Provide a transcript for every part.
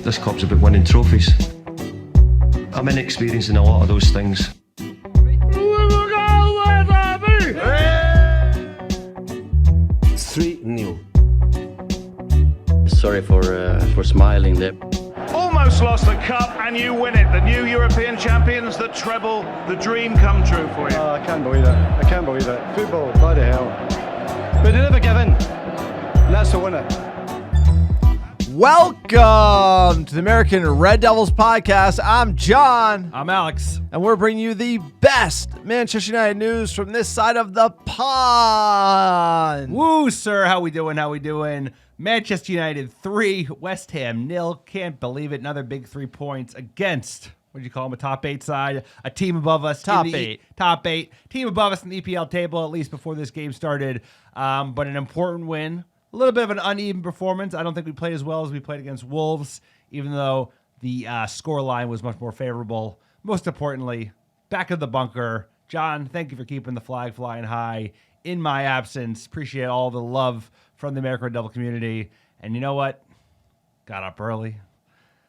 This club's about winning trophies. I'm inexperienced in a lot of those things. 3-0. Sorry for smiling there. Almost lost the cup and you win it. The new European champions, the treble, the dream come true for you. Oh, I can't believe it. I can't believe it. Football, bloody hell. But they never give in. And that's the winner. Welcome to the American Red Devils podcast. I'm John. I'm Alex. And we're bringing you the best Manchester United news from this side of the pond. Woo, sir. How we doing? Manchester United 3, West Ham 0. Can't believe it. Another big 3 points against, what do you call them, a top 8 side, a team above us. Top 8. Team above us in the EPL table, at least before this game started. But an important win. A little bit of an uneven performance. I don't think we played as well as we played against Wolves, even though the scoreline was much more favorable. Most importantly, back of the bunker. John, thank you for keeping the flag flying high in my absence. Appreciate all the love from the American Red Devil community. And you know what? Got up early.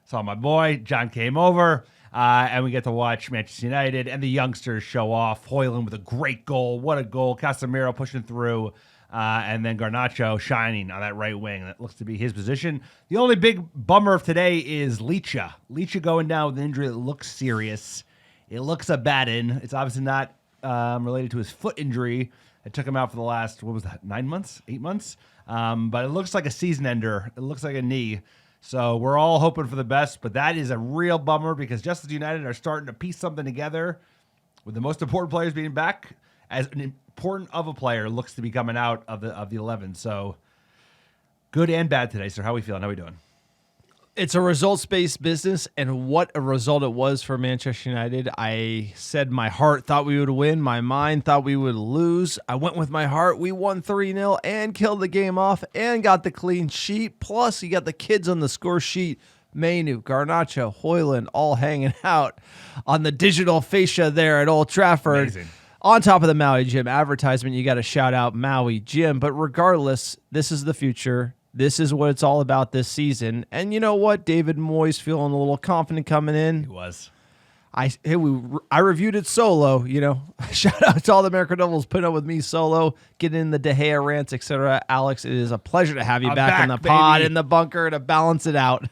Saw my boy. John came over. And we get to watch Manchester United and the youngsters show off. Hoyland with a great goal. What a goal. Casemiro pushing through. And then Garnacho shining on that right wing. That looks to be his position. The only big bummer of today is Licha. Licha going down with an injury that looks serious. It looks a bad in. It's obviously not related to his foot injury. It took him out for the last, 9 months? 8 months? But it looks like a season ender. It looks like a knee. So we're all hoping for the best. But that is a real bummer because just as United are starting to piece something together with the most important players being back, as an important of a player looks to be coming out of the 11. So good and bad today, sir. How are we feeling? How are we doing? It's a results-based business, and what a result it was for Manchester United. I said my heart thought we would win. My mind thought we would lose. I went with my heart. We won 3-0 and killed the game off and got the clean sheet. Plus, you got the kids on the score sheet. Mainu, Garnacho, Hoyland all hanging out on the digital fascia there at Old Trafford. Amazing. On top of the Maui Gym advertisement, you got to shout out Maui Gym. But regardless, this is the future. This is what it's all about this season. And you know what? David Moyes feeling a little confident coming in. He was. I reviewed it solo. Shout out to all the American Devils putting up with me solo, getting in the De Gea rants, etc. Alex, it is a pleasure to have you back in the pod, in the bunker, to balance it out.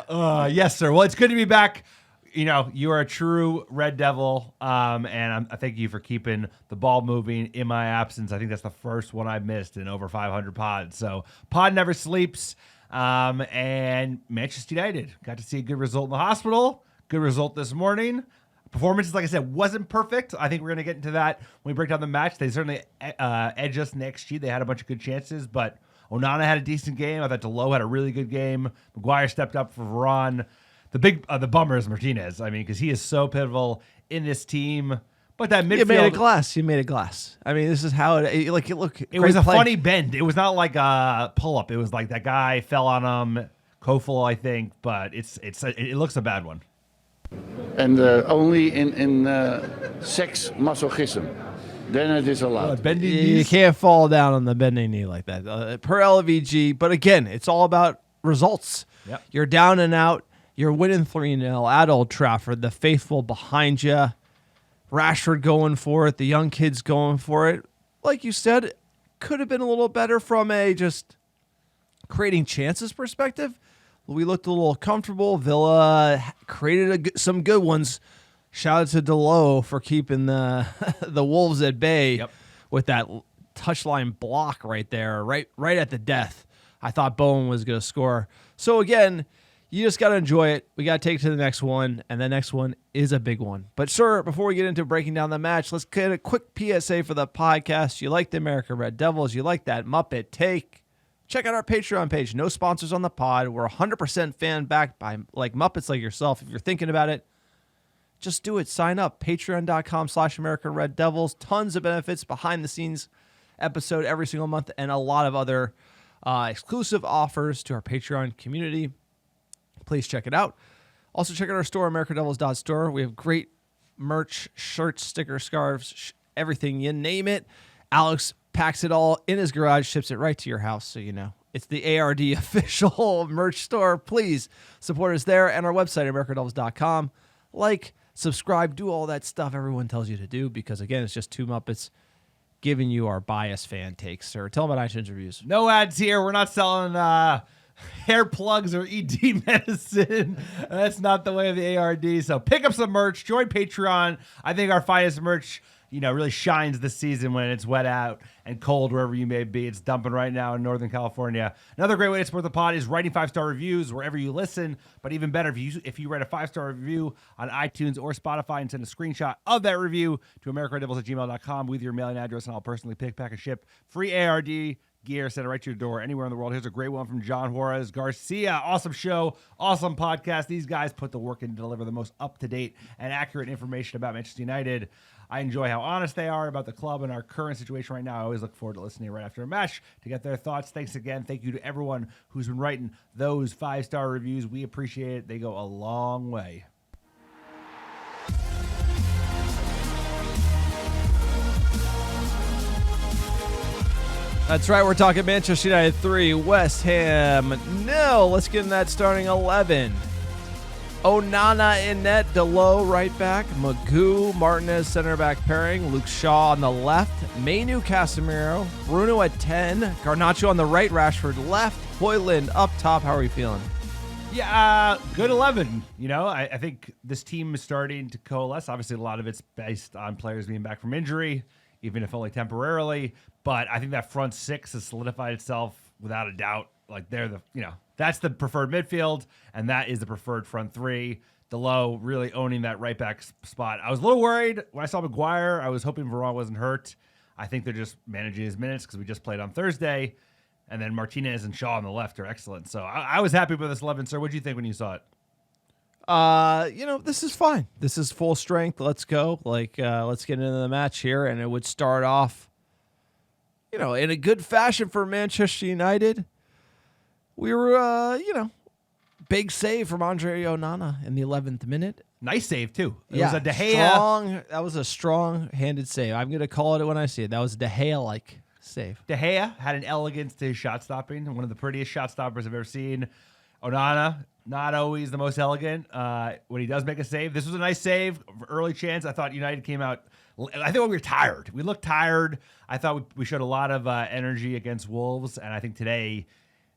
Yes, sir. Well, it's good to be back. You are a true Red Devil, and I thank you for keeping the ball moving in my absence. I think that's the first one I've missed in over 500 pods. So pod never sleeps. And Manchester United got to see a good result in the hospital. Good result this morning. Performances, like I said, wasn't perfect. I think we're going to get into that when we break down the match. They certainly edged us next year. They had a bunch of good chances, but Onana had a decent game. I thought Delot had a really good game. Maguire stepped up for Varane. The bummer is Martinez. I mean, because he is so pivotal in this team. But that midfield, You made a glass. I mean, this is how it look. It was a funny bend. It was not like a pull up. It was like that guy fell on him, Kofel, I think. But it looks a bad one. And only in sex masochism, then it is allowed. You can't fall down on the bending knee like that per LVG. But again, it's all about results. Yep. You're down and out. You're winning 3-0 at Old Trafford. The faithful behind you. Rashford going for it. The young kids going for it. Like you said, could have been a little better from a just creating chances perspective. We looked a little comfortable. Villa created some good ones. Shout out to Delot for keeping the Wolves at bay with that touchline block right there, right at the death. I thought Bowen was going to score. So again, you just got to enjoy it. We got to take it to the next one, and the next one is a big one. But, sir, before we get into breaking down the match, let's get a quick PSA for the podcast. You like the American Red Devils, you like that Muppet take, check out our Patreon page. No sponsors on the pod. We're 100% fan-backed by Muppets like yourself. If you're thinking about it, just do it. Sign up. Patreon.com/American Red Devils. Tons of benefits, behind-the-scenes episode every single month, and a lot of other exclusive offers to our Patreon community. Please check it out. Also, check out our store, americandevils.store. We have great merch, shirts, stickers, scarves, everything, you name it. Alex packs it all in his garage, ships it right to your house, so you know. It's the ARD official merch store. Please support us there and our website, AmericanDolphins.com. Like, subscribe, do all that stuff everyone tells you to do because, again, it's just two Muppets giving you our biased fan takes. Sir, tell them about iTunes reviews. No ads here. We're not selling hair plugs or ED medicine. That's not the way of the ARD. So pick up some merch. Join Patreon. I think our finest merch really shines this season when it's wet out and cold wherever you may be. It's dumping right now in Northern California. Another great way to support the pod is writing 5-star reviews wherever you listen. But even better, if you write a 5-star review on iTunes or Spotify and send a screenshot of that review to AmericanRedDevils@gmail.com with your mailing address, and I'll personally pick, pack, and ship free ARD gear sent it right to your door anywhere in the world. Here's a great one from John Juarez Garcia. Awesome show, awesome podcast. These guys put the work in to deliver the most up-to-date and accurate information about Manchester United. I enjoy how honest they are about the club and our current situation right now. I always look forward to listening right after a match to get their thoughts. Thanks again. Thank you to everyone who's been writing those 5-star reviews. We appreciate it. They go a long way. That's right. We're talking Manchester United 3, West Ham 0. Let's get in that starting 11. Onana in net, Delo right back, Magoo, Martinez center back pairing, Luke Shaw on the left, Mainu Casemiro, Bruno at 10, Garnacho on the right, Rashford left, Højlund up top. How are you feeling? Yeah, good 11. I think this team is starting to coalesce. Obviously, a lot of it's based on players being back from injury, even if only temporarily. But I think that front six has solidified itself without a doubt. Like that's the preferred midfield, and that is the preferred front three. Delo really owning that right back spot. I was a little worried when I saw Maguire. I was hoping Varane wasn't hurt. I think they're just managing his minutes because we just played on Thursday. And then Martinez and Shaw on the left are excellent. So I was happy with this 11, sir. What did you think when you saw it? This is fine. This is full strength. Let's go. Let's get into the match here. And it would start off, in a good fashion for Manchester United. We were, big save from Andre Onana in the 11th minute. Nice save, too. It was a De Gea. That was a strong-handed save. I'm going to call it when I see it. That was a De Gea-like save. De Gea had an elegance to his shot stopping, one of the prettiest shot stoppers I've ever seen. Onana, not always the most elegant when he does make a save. This was a nice save, early chance. I thought United came out. I think we were tired. We looked tired. I thought we showed a lot of energy against Wolves, and I think today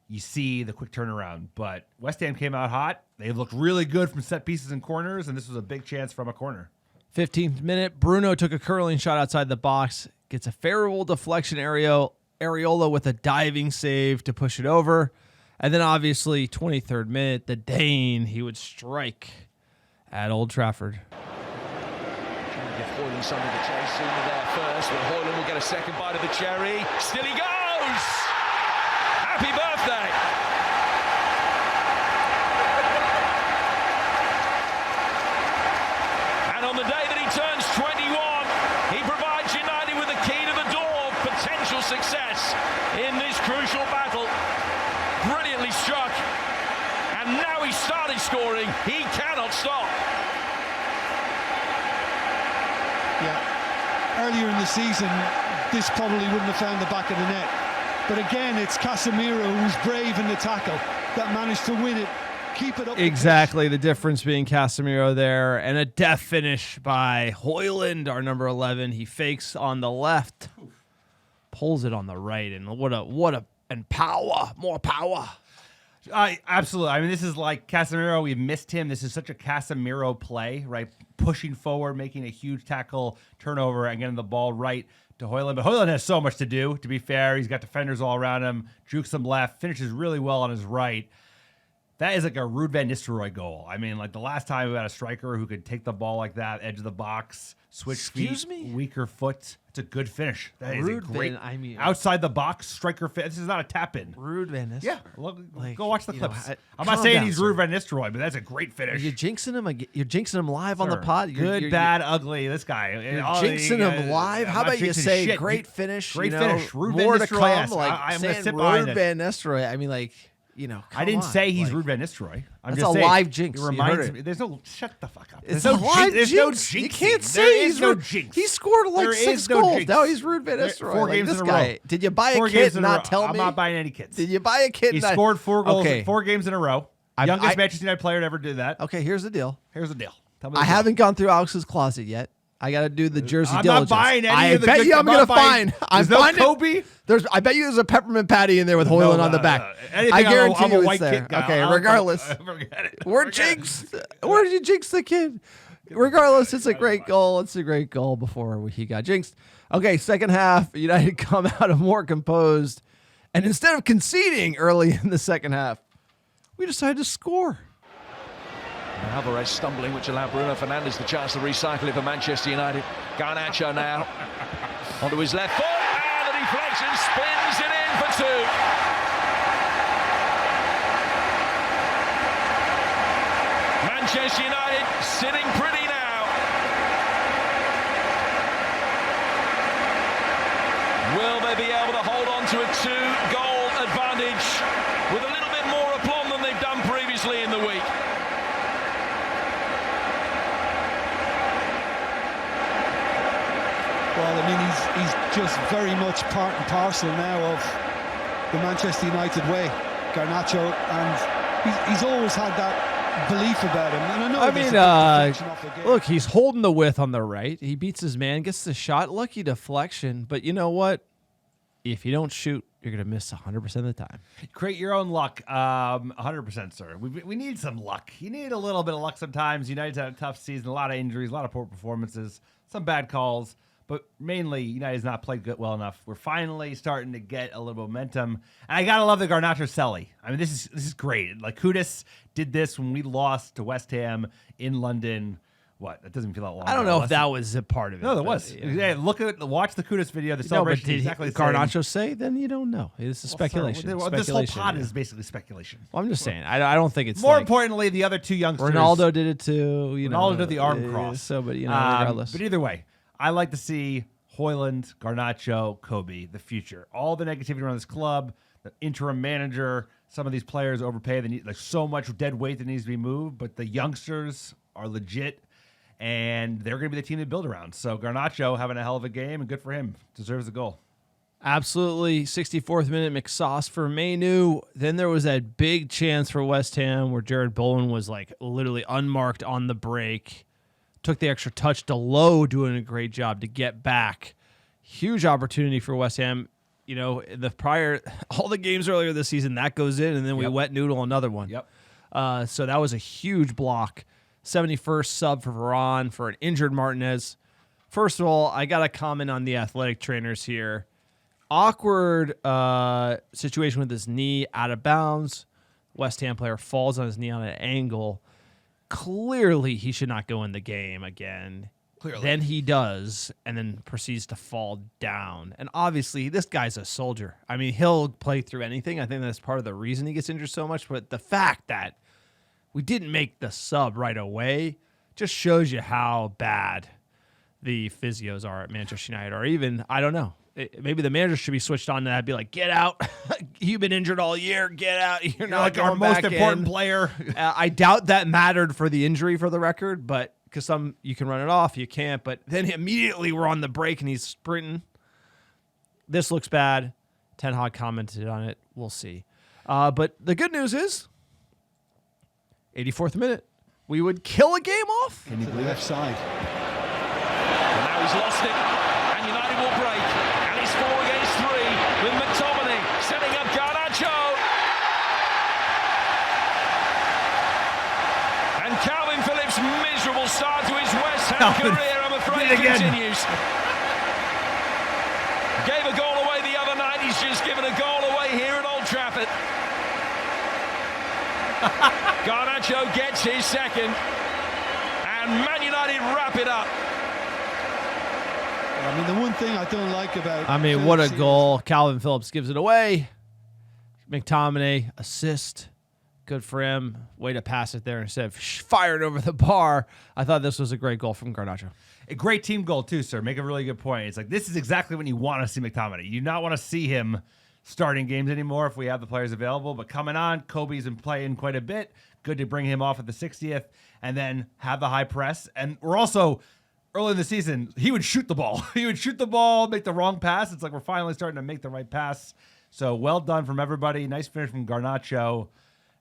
you see the quick turnaround. But West Ham came out hot. They looked really good from set pieces and corners, and this was a big chance from a corner. 15th minute, Bruno took a curling shot outside the box, gets a favorable deflection. Areola with a diving save to push it over. And then obviously 23rd minute, the Dane, he would strike at Old Trafford. Trying to give Højlund something to chase sooner there first, but Højlund will get a second bite of the cherry. Still he goes! Happy birthday! And on the day that he turns 21, he provides United with the key to the door of potential success in this crucial battle. Brilliantly struck, and now he's started scoring. He cannot stop. Yeah, earlier in the season, this probably wouldn't have found the back of the net. But again, it's Casemiro who's brave in the tackle that managed to win it. Keep it up. Exactly, the difference being Casemiro there, and a death finish by Højlund, our number 11. He fakes on the left, pulls it on the right, and and power, more power. Absolutely. I mean, this is like Casemiro. We've missed him. This is such a Casemiro play, right? Pushing forward, making a huge tackle, turnover, and getting the ball right to Højlund. But Højlund has so much to do, to be fair. He's got defenders all around him, jukes him left, finishes really well on his right. That is like a Ruud van Nistelrooy goal. I mean, like the last time we had a striker who could take the ball like that, edge of the box, switch feet, weaker foot. It's a good finish. That is a great, outside the box striker fit. This is not a tap in. Ruud van Nistelrooy. Yeah, look, go watch the clips. I'm not saying he's Ruud van Nistelrooy, but that's a great finish. You're jinxing him. You're jinxing him live on the pod. Good, bad, ugly. This guy. You're jinxing him live. How about you say great finish? Great finish. Ruud more to come. Like I'm saying Ruud van Nistelrooy. I mean, like. I didn't say he's Ruud Van Nistelrooy. I'm That's just a saying, live jinx. It You reminds heard me. it. There's no. Shut the fuck up. It's There's a no live jinx. There's no jinx. jinxing. You can't There say is he's no Ruud. jinx. He scored like There 6 is no goals. jinx. Now he's Ruud Van Nistelrooy. 4 Like games this in a guy. row. Did you buy a 4 kit games and in a row. not tell me? I'm not buying any kits. Did you buy a kit? He and scored 4 goals Okay. in 4 games in a row. Youngest Manchester United player to ever do that. Okay, here's the deal. Here's the deal. Tell me the I deal. haven't gone through Alex's closet yet. I got to do the Jersey I'm diligence. not buying any I of the bet good- you I'm I'm going to not buying- find. I'm There's no finding. Kobe? I bet you there's a peppermint patty in there with Hoyland on the back. Anything I guarantee I'm you a it's white there. kid guy. Okay, I'll regardless. forget it. We're Forget it. jinxed. Where did you jinx the kid? Regardless, it's a great goal. It's a great goal before he got jinxed. Okay, second half, United come out of more composed. And instead of conceding early in the second half, we decided to score. Alvarez stumbling, which allowed Bruno Fernandes the chance to recycle it for Manchester United. Garnacho now onto his left foot, and the deflection spins it in for 2. Manchester United sitting pretty now. Will they be able to hold on to a 2-goal advantage with a little bit more aplomb than they've done previously in the week? Well, I mean, he's just very much part and parcel now of the Manchester United way, Garnacho, and he's always had that belief about him. And I know there's a big deflection off the game. Look, he's holding the width on the right. He beats his man, gets the shot. Lucky deflection. But you know what? If you don't shoot, you're going to miss 100% of the time. Create your own luck. 100%, sir. We need some luck. You need a little bit of luck sometimes. United's had a tough season, a lot of injuries, a lot of poor performances, some bad calls. But mainly, United's not played good well enough. We're finally starting to get a little momentum. And I got to love the Garnacho Selly. I mean, this is great. Like, Kudus did this when we lost to West Ham in London. What? That doesn't feel that long I don't ago. know if that was a part of it. No, there but, was. yeah. Yeah, watch the Kudus video. The No, but celebration did is exactly the same. Garnacho say? Then you don't know. It's a speculation. Well, this whole Speculation, pod yeah. is basically speculation. Well, I'm just saying. I don't think it's More like importantly, the other two youngsters. Ronaldo did it too. You know, Ronaldo did the arm cross. So, but regardless. But either way, I like to see Hoyland, Garnacho, Kobe, the future. All the negativity around this club, the interim manager, some of these players overpay. They need like so much dead weight that needs to be moved. But the youngsters are legit, and they're going to be the team they build around. So Garnacho having a hell of a game, and good for him. Deserves a goal. Absolutely. 64th minute McSauce for Mainu. Then there was that big chance for West Ham where Jared Bowen was like literally unmarked on the break. Took the extra touch to Lowe doing a great job to get back. Huge opportunity for West Ham. You know, all the games earlier this season, that goes in, and then we wet noodle another one. Yep. So that was a huge block. 71st sub for Varane for an injured Martinez. First of all, I got to comment on the athletic trainers here. Awkward situation with his knee out of bounds. West Ham player falls on his knee on an angle. Clearly, he should not go in the game again. Clearly. Then he does, and then proceeds to fall down. And obviously, this guy's a soldier. I mean, he'll play through anything. I think that's part of the reason he gets injured so much. But the fact that we didn't make the sub right away just shows you how bad the physios are at Manchester United. Or even, I don't know, maybe the manager should be switched on to that. Be like, get out. You've been injured all year. Get out. You're not like going our most back important in. player. I doubt that mattered for the injury for the record, but because you can run it off, you can't. But then immediately we're on the break and he's sprinting. This looks bad. Ten Hag commented on it. We'll see. But the good news is, 84th minute, we would kill a game off. To the left side. And now he's lost it, and United will break. And it's 4 against 3 with McTominay setting up Garnacho. And Calvin Phillips' miserable start to his West Ham career, I'm afraid, continues. Gave a goal away the other night. He's just given a goal away here at Old Trafford. Garnacho gets his second, and Man United wrap it up. I mean, the one thing I don't like about... What a Phillips goal. Calvin Phillips gives it away. McTominay, assist. Good for him. Way to pass it there instead of fired over the bar. I thought this was a great goal from Garnacho. A great team goal, too, sir. Make a really good point. It's like, this is exactly when you want to see McTominay. You do not want to see him starting games anymore if we have the players available. But coming on, Kobe's been playing quite a bit. Good to bring him off at the 60th and then have the high press. And we're also, early in the season, he would shoot the ball. He would shoot the ball, make the wrong pass. It's like we're finally starting to make the right pass. So well done from everybody. Nice finish from Garnacho.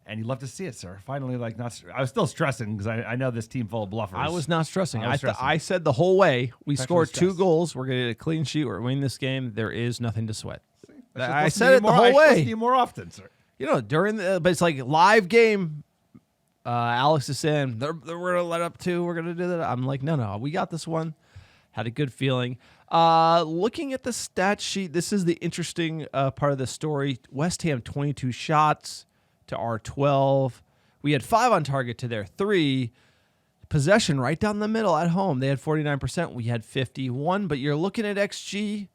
And you love to see it, sir. Finally, I was still stressing because I know this team full of bluffers. I was not stressing. stressing. I said the whole way, we scored stressed. 2 goals. We're going to get a clean sheet. We're winning this game. There is nothing to sweat. I Listen said to it you the more- whole I should way. listen to you more often, sir. But it's like live game. Alex is saying, we're going to let up 2. We're going to do that. I'm like, no, we got this one. Had a good feeling. Looking at the stat sheet, this is the interesting part of the story. West Ham, 22 shots to our 12. We had 5 on target to their 3. Possession right down the middle at home. They had 49%. We had 51. But you're looking at XG.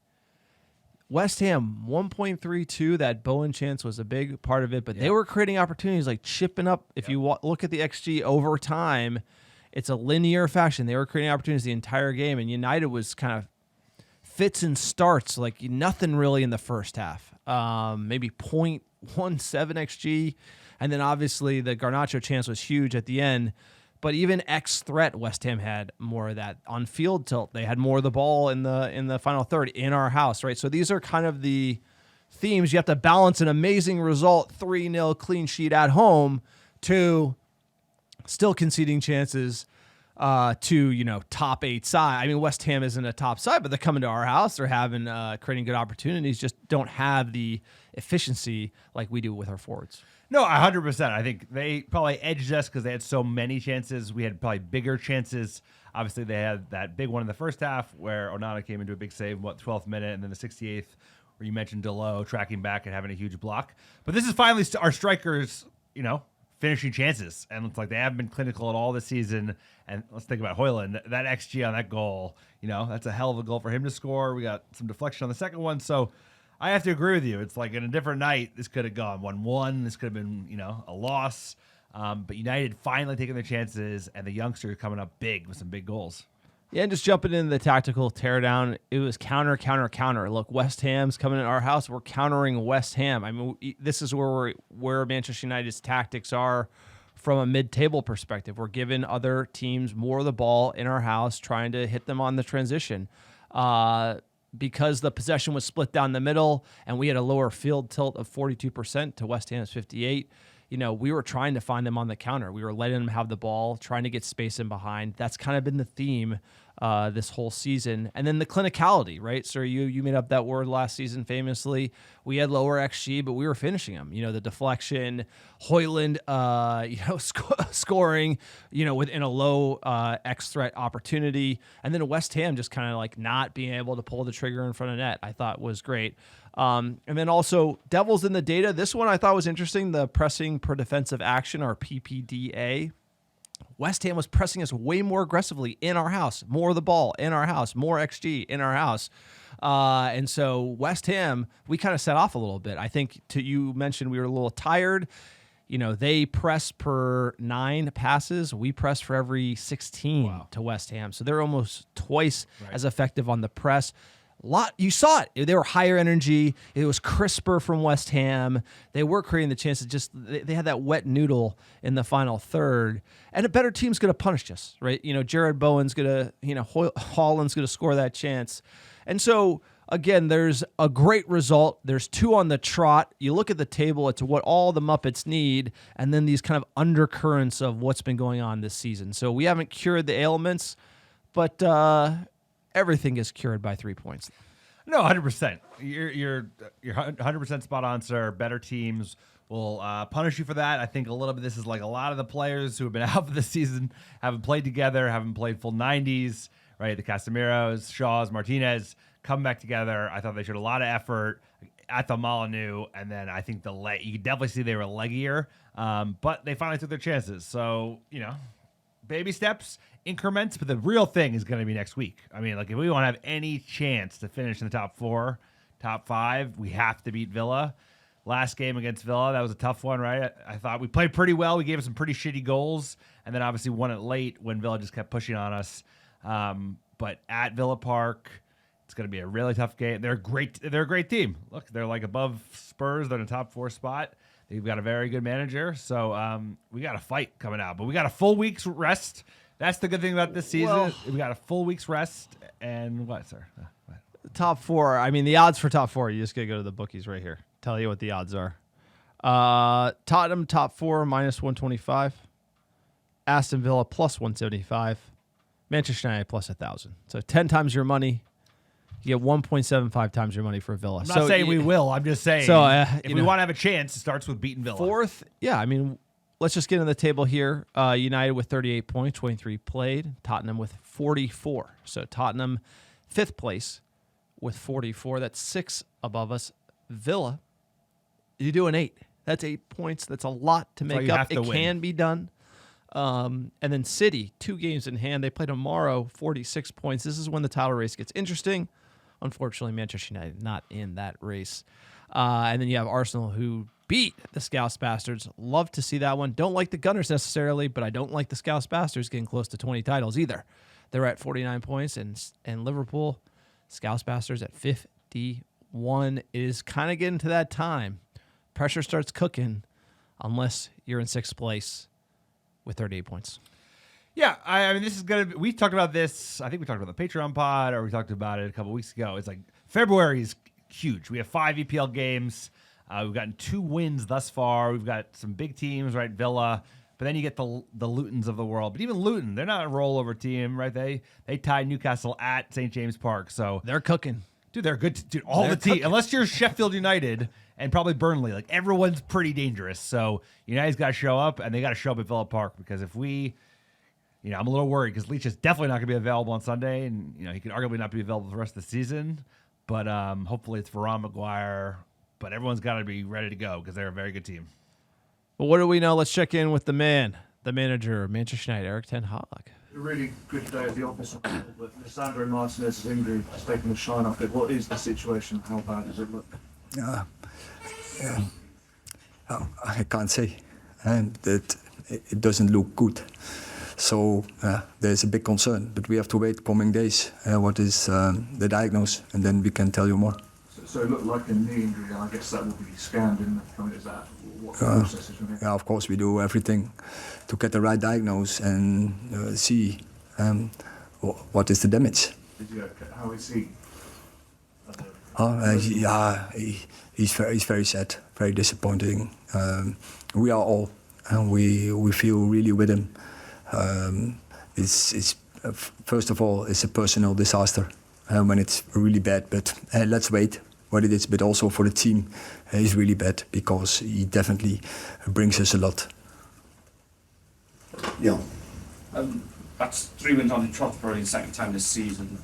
West Ham, 1.32. That Bowen chance was a big part of it. But they were creating opportunities like chipping up. If you look at the XG over time, it's a linear fashion. They were creating opportunities the entire game. And United was kind of fits and starts, like nothing really in the first half. Maybe 0.17 XG. And then obviously the Garnacho chance was huge at the end. But even X threat, West Ham had more of that on field tilt. They had more of the ball in the final third in our house, right? So these are kind of the themes. You have to balance an amazing result, 3-0 clean sheet at home, to still conceding chances to top 8 side. I mean, West Ham isn't a top side, but they're coming to our house. They're having creating good opportunities. Just don't have the efficiency like we do with our forwards. No, 100%. I think they probably edged us because they had so many chances. We had probably bigger chances. Obviously, they had that big one in the first half where Onana came into a big save, 12th minute, and then the 68th where you mentioned Delo tracking back and having a huge block. But this is finally our strikers, finishing chances. And it's like they haven't been clinical at all this season. And let's think about Højlund. That XG on that goal, that's a hell of a goal for him to score. We got some deflection on the second one. So I have to agree with you. It's like in a different night, this could have gone 1-1. This could have been, a loss. But United finally taking their chances, and the youngster coming up big with some big goals. Yeah, and just jumping into the tactical teardown, it was counter. Look, West Ham's coming in our house. We're countering West Ham. I mean, this is where Manchester United's tactics are from a mid-table perspective. We're giving other teams more of the ball in our house, trying to hit them on the transition. Because the possession was split down the middle and we had a lower field tilt of 42% to West Ham's 58%, we were trying to find them on the counter. We were letting them have the ball, trying to get space in behind. That's kind of been the theme this whole season. And then the clinicality, right? So you made up that word last season famously. We had lower XG, but we were finishing them. The deflection, Højlund, scoring, within a low X threat opportunity. And then West Ham just kind of like not being able to pull the trigger in front of net, I thought was great. And then also Devils in the data. This one I thought was interesting. The pressing per defensive action, or PPDA. West Ham was pressing us way more aggressively in our house, more of the ball in our house, more XG in our house. And so West Ham, we kind of set off a little bit. I think you mentioned we were a little tired. They press per 9 passes. We press for every 16 to West Ham. So they're almost twice as effective on the press. You saw it. They were higher energy. It was crisper from West Ham. They were creating the chances. Just they had that wet noodle in the final third. And a better team's going to punish us, right? Jared Bowen's going to, Haaland's going to score that chance. And so, again, there's a great result. There's 2 on the trot. You look at the table, it's what all the Muppets need, and then these kind of undercurrents of what's been going on this season. So we haven't cured the ailments, but everything is cured by 3 points. No, 100%. You're 100% spot on, sir. Better teams will punish you for that. I think a little bit this is like a lot of the players who have been out for the season haven't played together, haven't played full 90s, right? The Casemiros, Shaws, Martinez come back together. I thought they showed a lot of effort at the Molyneux, and then I think you could definitely see they were leggier, but they finally took their chances. So, baby steps, increments, but the real thing is going to be next week. I mean, if we want to have any chance to finish in the top 4, top 5, we have to beat Villa. Last game against Villa, that was a tough one, right? I thought we played pretty well. We gave some pretty shitty goals, and then obviously won it late when Villa just kept pushing on us. But at Villa Park, It's going to be a really tough game. They're great. They're a great team. Look, they're like above Spurs. They're in the top 4 spot. They've got a very good manager. So we got a fight coming out. But we got a full week's rest. That's the good thing about this season. Well, we got a full week's rest. And what, sir? What? Top 4. I mean, the odds for top 4, you just got to go to the bookies right here. Tell you what the odds are. Tottenham top 4 minus 125. Aston Villa plus 175. Manchester United plus 1,000. So 10 times your money. You get 1.75 times your money for Villa. I'm not saying we will. I'm just saying if we want to have a chance, it starts with beating Villa. 4th, yeah, I mean, let's just get into the table here. United with 38 points, 23 played. Tottenham with 44. So Tottenham 5th place with 44. That's 6 above us. Villa, you do an 8. That's 8 points. That's a lot to make up. It can be done. And then City, 2 games in hand. They play tomorrow, 46 points. This is when the title race gets interesting. Unfortunately, Manchester United not in that race. And then you have Arsenal, who beat the Scouse Bastards. Love to see that one. Don't like the Gunners necessarily, but I don't like the Scouse Bastards getting close to 20 titles either. They're at 49 points, and Liverpool, Scouse Bastards at 51. It is kind of getting to that time. Pressure starts cooking unless you're in 6th place with 38 points. Yeah, I mean, this is going to be, we talked about this, I think we talked about the Patreon pod, or we talked about it a couple weeks ago. It's like February is huge. We have 5 EPL games. We've gotten 2 wins thus far. We've got some big teams, right? Villa. But then you get the Lutons of the world. But even Luton, they're not a rollover team, right? They tied Newcastle at St. James Park. So they're cooking. Dude, they're good. Dude, all the team, unless you're Sheffield United and probably Burnley, like everyone's pretty dangerous. So United's got to show up, and they got to show up at Villa Park, because if we, I'm a little worried because Leach is definitely not going to be available on Sunday, and he could arguably not be available for the rest of the season. But hopefully it's Varane, Maguire. But everyone's got to be ready to go because they're a very good team. Well, what do we know? Let's check in with the manager of Manchester United, Eric Ten Hag. A really good day at the office, but Lisandro Martinez's injury has taken the shine off it. What is the situation? How bad does it look? I can't say. And that it doesn't look good. So there's a big concern, but we have to wait coming days. What is the diagnosis, and then we can tell you more. So it looked like a knee injury, and I guess that will be scanned in. Is that what the process is from here? Yeah, of course we do everything to get the right diagnosis and see what is the damage. How is he? He's very sad, very disappointing. We are all, and we feel really with him. It's first of all, it's a personal disaster when it's really bad. But let's wait what it is. But also for the team, it's really bad because he definitely brings us a lot. Yeah. That's 3 wins on the trot for only the second time this season.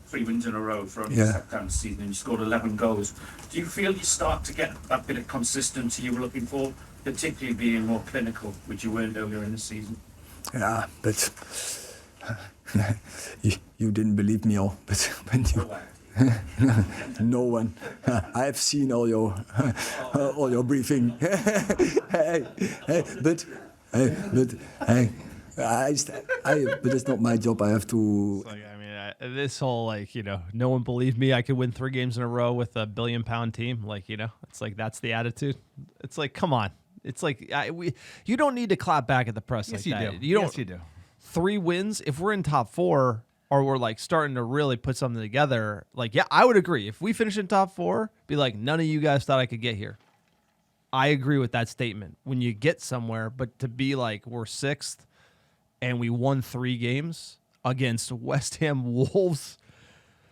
3 wins in a row for only the second time this season, and you scored 11 goals. Do you feel you start to get that bit of consistency you were looking for, particularly being more clinical, which you weren't earlier in the season? Yeah, but you didn't believe me all. But when you, no one. I have seen all your briefing. But it's not my job. I have to. This whole no one believed me. I could win 3 games in a row with a £1 billion team. It's like that's the attitude. It's like, come on. It's like you don't need to clap back at the press like that. Yes, you do. 3 wins. If we're in top 4 or we're starting to really put something together, I would agree. If we finish in top 4, be like, none of you guys thought I could get here. I agree with that statement. When you get somewhere, but to be like we're 6th and we won 3 games against West Ham, Wolves.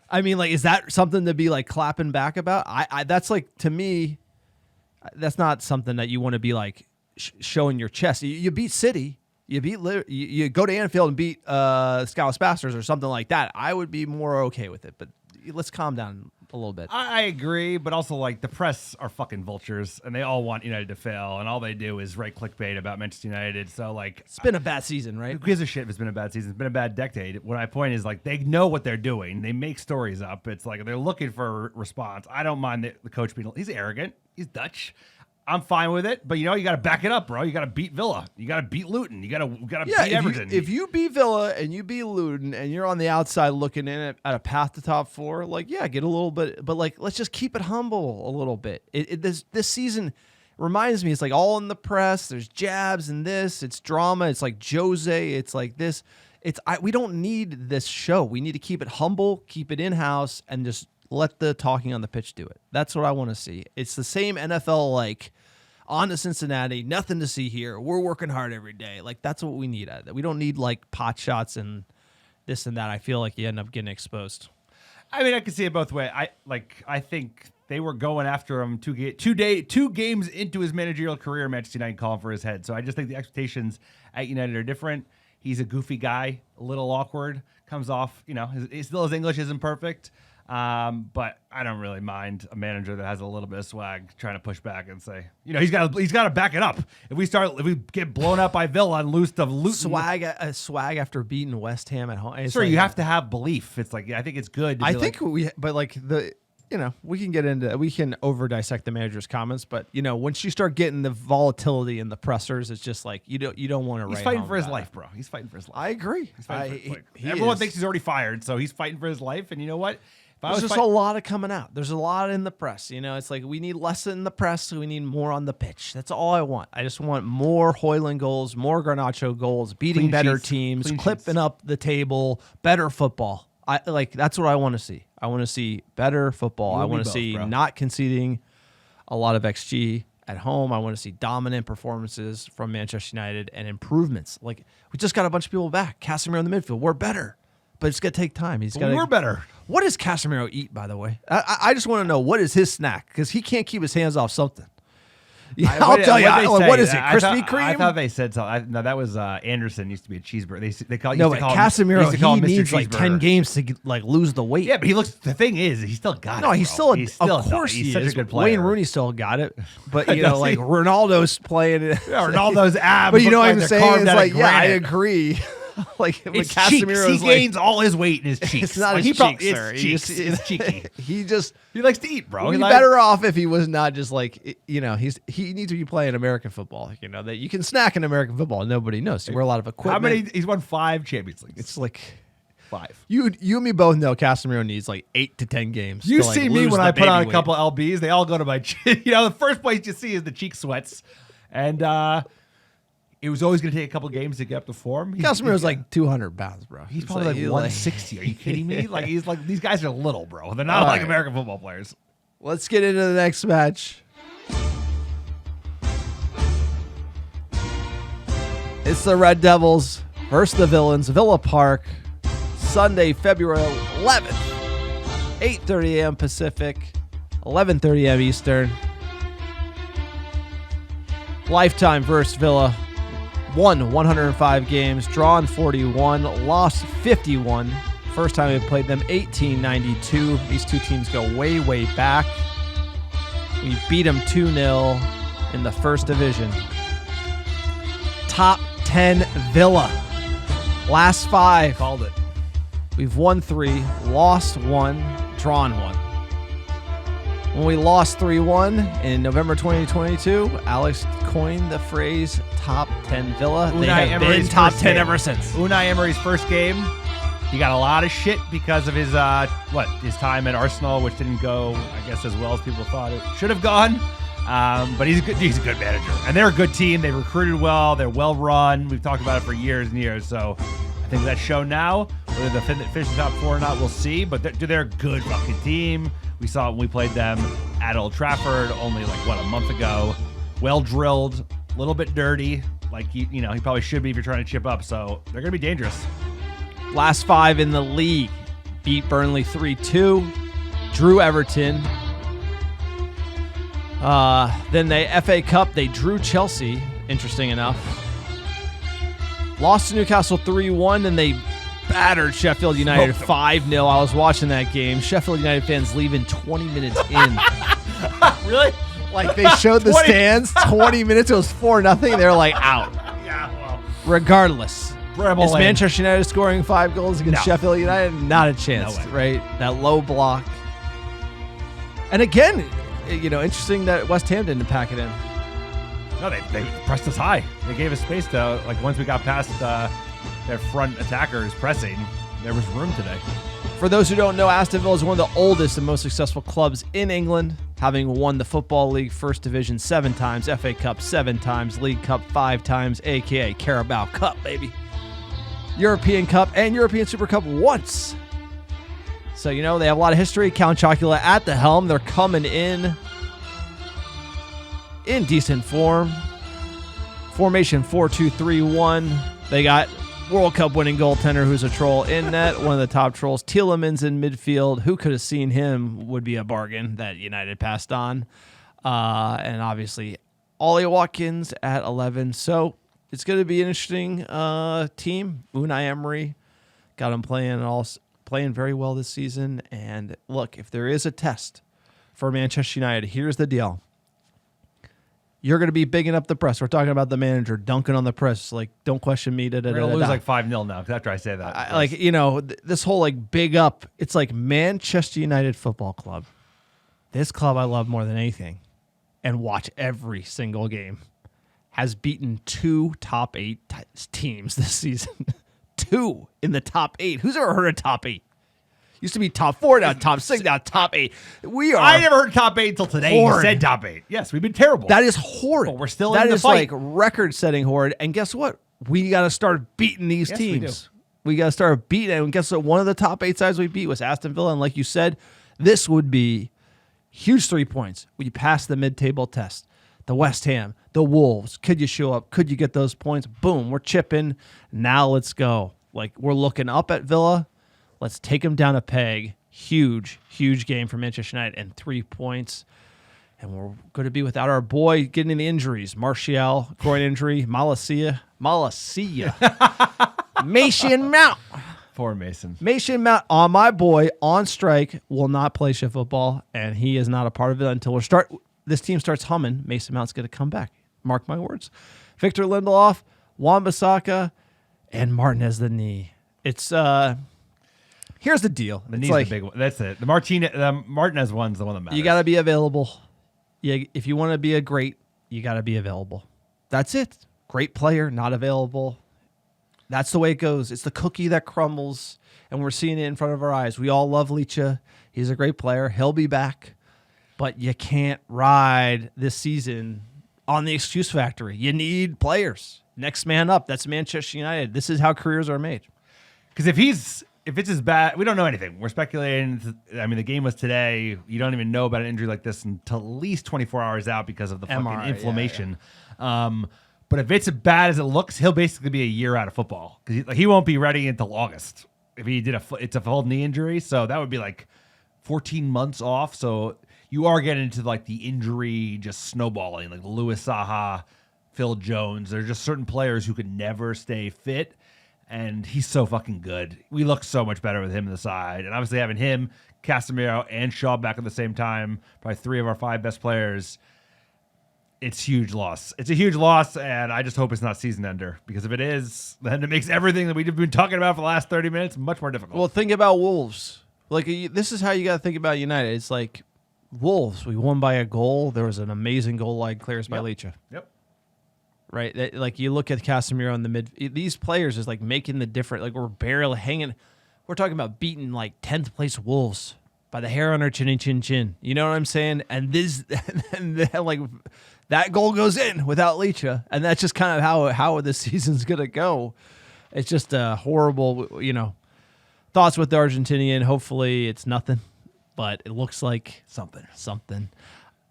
I mean, is that something to be clapping back about? I that's to me, that's not something that you want to be showing your chest. You beat City, you go to Anfield and beat Scouse Bastards or something like that. I would be more okay with it, but let's calm down a little bit. I agree, but also the press are fucking vultures, and they all want United to fail, and all they do is write clickbait about Manchester United. So it's been a bad season, right? Who gives a shit if it's been a bad season? It's been a bad decade. What my point is, they know what they're doing. They make stories up. It's they're looking for a response. I don't mind the coach being. He's arrogant. He's Dutch. I'm fine with it, but you got to back it up, bro. You got to beat Villa. You got to beat Luton. You got to beat Everton. If you beat Villa and you beat Luton and you're on the outside looking in at a path to top 4, get a little bit, but let's just keep it humble a little bit. This season reminds me, it's like all in the press. There's jabs and this. It's drama. It's like Jose. It's like this. We don't need this show. We need to keep it humble, keep it in-house, and just let the talking on the pitch do it. That's what I want to see. It's the same NFL, on to Cincinnati, nothing to see here. We're working hard every day. That's what we need out of it. We don't need, pot shots and this and that. I feel like you end up getting exposed. I mean, I can see it both ways. I think they were going after him 2 games into his managerial career, Manchester United calling for his head. So I just think the expectations at United are different. He's a goofy guy, a little awkward, comes off, his English isn't perfect. But I don't really mind a manager that has a little bit of swag trying to push back and say, he's got to back it up. If we get blown up by Villa and lose to Luton, swag after beating West Ham at home. Sure, you have to have belief. It's I think it's good. We can over dissect the manager's comments, but once you start getting the volatility in the pressers, it's just you don't want to. He's fighting for his life, bro. He's fighting for his life. I agree. Everyone thinks he's already fired, so he's fighting for his life. And you know what? There's just a lot of coming out. There's a lot in the press. It's we need less in the press, so we need more on the pitch. That's all I want. I just want more Hoyland goals, more Garnacho goals, beating better teams, clipping up the table, better football. That's what I want to see. I want to see better football. I want to see not conceding a lot of XG at home. I want to see dominant performances from Manchester United and improvements. We just got a bunch of people back. Casemiro in the midfield. We're better. But it's going to take time. We're better. What does Casemiro eat, by the way? I just want to know, what is his snack? Because he can't keep his hands off something. Yeah, I'll tell you. What is it? Krispy Kreme? I thought they said something. No, that was Anderson. Used to be a cheeseburger. They call. No, but Casemiro, he needs 10 games to lose the weight. Yeah, but he looks. The thing is, he still got it. No, he's still. Of course, he's such a good player. Wayne Rooney still got it, but Ronaldo's playing it. Yeah, Ronaldo's abs. But you know what I'm saying? It's I agree. It's cheeks. He gains all his weight in his cheeks. It's not his cheeks, sir. It's cheeky. He likes to eat, bro. He'd be better off if he was not just he needs to be playing American football. That you can snack in American football. Nobody knows. You wear a lot of equipment. How many? He's won 5 Champions Leagues. It's 5. You and me both know Casemiro needs 8 to 10 games. You see me when I put on a couple LBs. They all go to my chin. The first place you see is the cheek sweats, and it was always going to take a couple games to get up to form. Casemiro's 200 pounds, bro. He's probably 160. Are you kidding me? These guys are little, bro. They're not American football players. Let's get into the next match. It's the Red Devils versus the Villains, Villa Park, Sunday, February 11th, 8:30 a.m. Pacific, 11:30 a.m. Eastern. Lifetime versus Villa. Won 105 games, drawn 41, lost 51. First time we played them, 1892. These two teams go way, way back. We beat them 2-0 in the first division. Top 10 Villa. Last 5. Called it. We've won 3, lost 1, drawn 1. When we lost 3-1 in November 2022, Alex coined the phrase top 10 Villa. They have been top 10 ever since. Unai Emery's first game, he got a lot of shit because of his time at Arsenal, which didn't go, I guess, as well as people thought it should have gone. But he's a good manager. And they're a good team. They recruited well. They're well run. We've talked about it for years and years. So I think that's shown now. Whether they'll finish the top 4 or not, we'll see. But they're a good fucking team. We saw it when we played them at Old Trafford only a month ago. Well drilled, a little bit dirty. He probably should be if you're trying to chip up. So they're going to be dangerous. Last 5 in the league. Beat Burnley 3-2. Drew Everton. Then the FA Cup, they drew Chelsea, interesting enough. Lost to Newcastle 3-1, and they battered Sheffield United 5-0. I was watching that game. Sheffield United fans leaving 20 minutes in. Really? They showed the stands, 20 minutes, it was 4-0. They were out. Yeah, well. Regardless. Is Manchester United scoring 5 goals against Sheffield United? Not a chance, right? That low block. And again, interesting that West Ham didn't pack it in. No, they pressed us high. They gave us space to, like, once we got past their front attackers pressing, there was room today. For those who don't know, Aston Villa is one of the oldest and most successful clubs in England, having won the Football League First Division 7 times, FA Cup 7 times, League Cup 5 times, a.k.a. Carabao Cup, baby. European Cup and European Super Cup once. So, they have a lot of history. Count Chocula at the helm. They're coming in decent form. Formation 4-2-3-1. They got World Cup winning goaltender who's a troll in net, one of the top trolls. Tielemans in midfield. Who could have seen him would be a bargain that United passed on. And obviously, Ollie Watkins at 11. So it's going to be an interesting team. Unai Emery got him playing very well this season. And look, if there is a test for Manchester United, here's the deal. You're going to be bigging up the press. We're talking about the manager dunking on the press. Like, don't question me. We're going to lose like 5-0 now after I say that. This whole like big up. It's like Manchester United Football Club. This club I love more than anything and watch every single game. Has beaten 2 top 8 teams this season. 2 in the top 8. Who's ever heard of top 8? Used to be top 4, now top 6, now top 8. I never heard top 8 until today. Horrid. You said top 8. Yes, we've been terrible. That is horrid. But we're still in the fight. That is like record-setting horrid. And guess what? We got to start beating these teams. We got to start beating. And guess what? One of the top 8 sides we beat was Aston Villa. And like you said, this would be huge 3 points. We passed the mid-table test. The West Ham, the Wolves. Could you show up? Could you get those points? Boom, we're chipping. Now let's go. Like, we're looking up at Villa. Let's take them down a peg. Huge, huge game for Manchester United and 3 points. And we're going to be without our boy getting the injuries. Martial, groin injury. Malacia. Mason Mount. Poor Mason. Mason Mount, on my boy, on strike, will not play shift football, and he is not a part of it until this team starts humming. Mason Mount's going to come back. Mark my words. Victor Lindelof, Wan-Bissaka, and Martinez the knee. It's here's the deal. The knee's the big one. That's it. The Martinez one's the one that matters. You got to be available. If you want to be a great, you got to be available. That's it. Great player, not available. That's the way it goes. It's the cookie that crumbles, and we're seeing it in front of our eyes. We all love Licha. He's a great player. He'll be back. But you can't ride this season on the excuse factory. You need players. Next man up. That's Manchester United. This is how careers are made. Because if it's as bad, we don't know anything. We're speculating. I mean, the game was today. You don't even know about an injury like this until at least 24 hours out because of the fucking inflammation. Yeah. But if it's as bad as it looks, he'll basically be a year out of football because he won't be ready until August if he did it's a full knee injury. So that would be like 14 months off. So you are getting into like the injury just snowballing, like Louis Saha, Phil Jones. There's just certain players who could never stay fit, and he's so fucking good. We look so much better with him in the side, and obviously having him, Casemiro, and Shaw back at the same time, probably 3 of our 5 best players. It's huge loss. It's a huge loss, and I just hope it's not season ender, because if it is, then it makes everything that we've been talking about for the last 30 minutes much more difficult. Well, think about Wolves. Like, this is how you got to think about United. It's like Wolves. We won by a goal. There was an amazing goal line clearance by Licha. Yep. Right? Like, you look at Casemiro in the mid. These players is like making the difference. Like, we're barely hanging. We're talking about beating like 10th place Wolves by the hair on our chin. You know what I'm saying? And this, and like, that goal goes in without Licha, and that's just kind of how the season's gonna go. It's just a horrible, thoughts with the Argentinian. Hopefully, it's nothing, but it looks like something.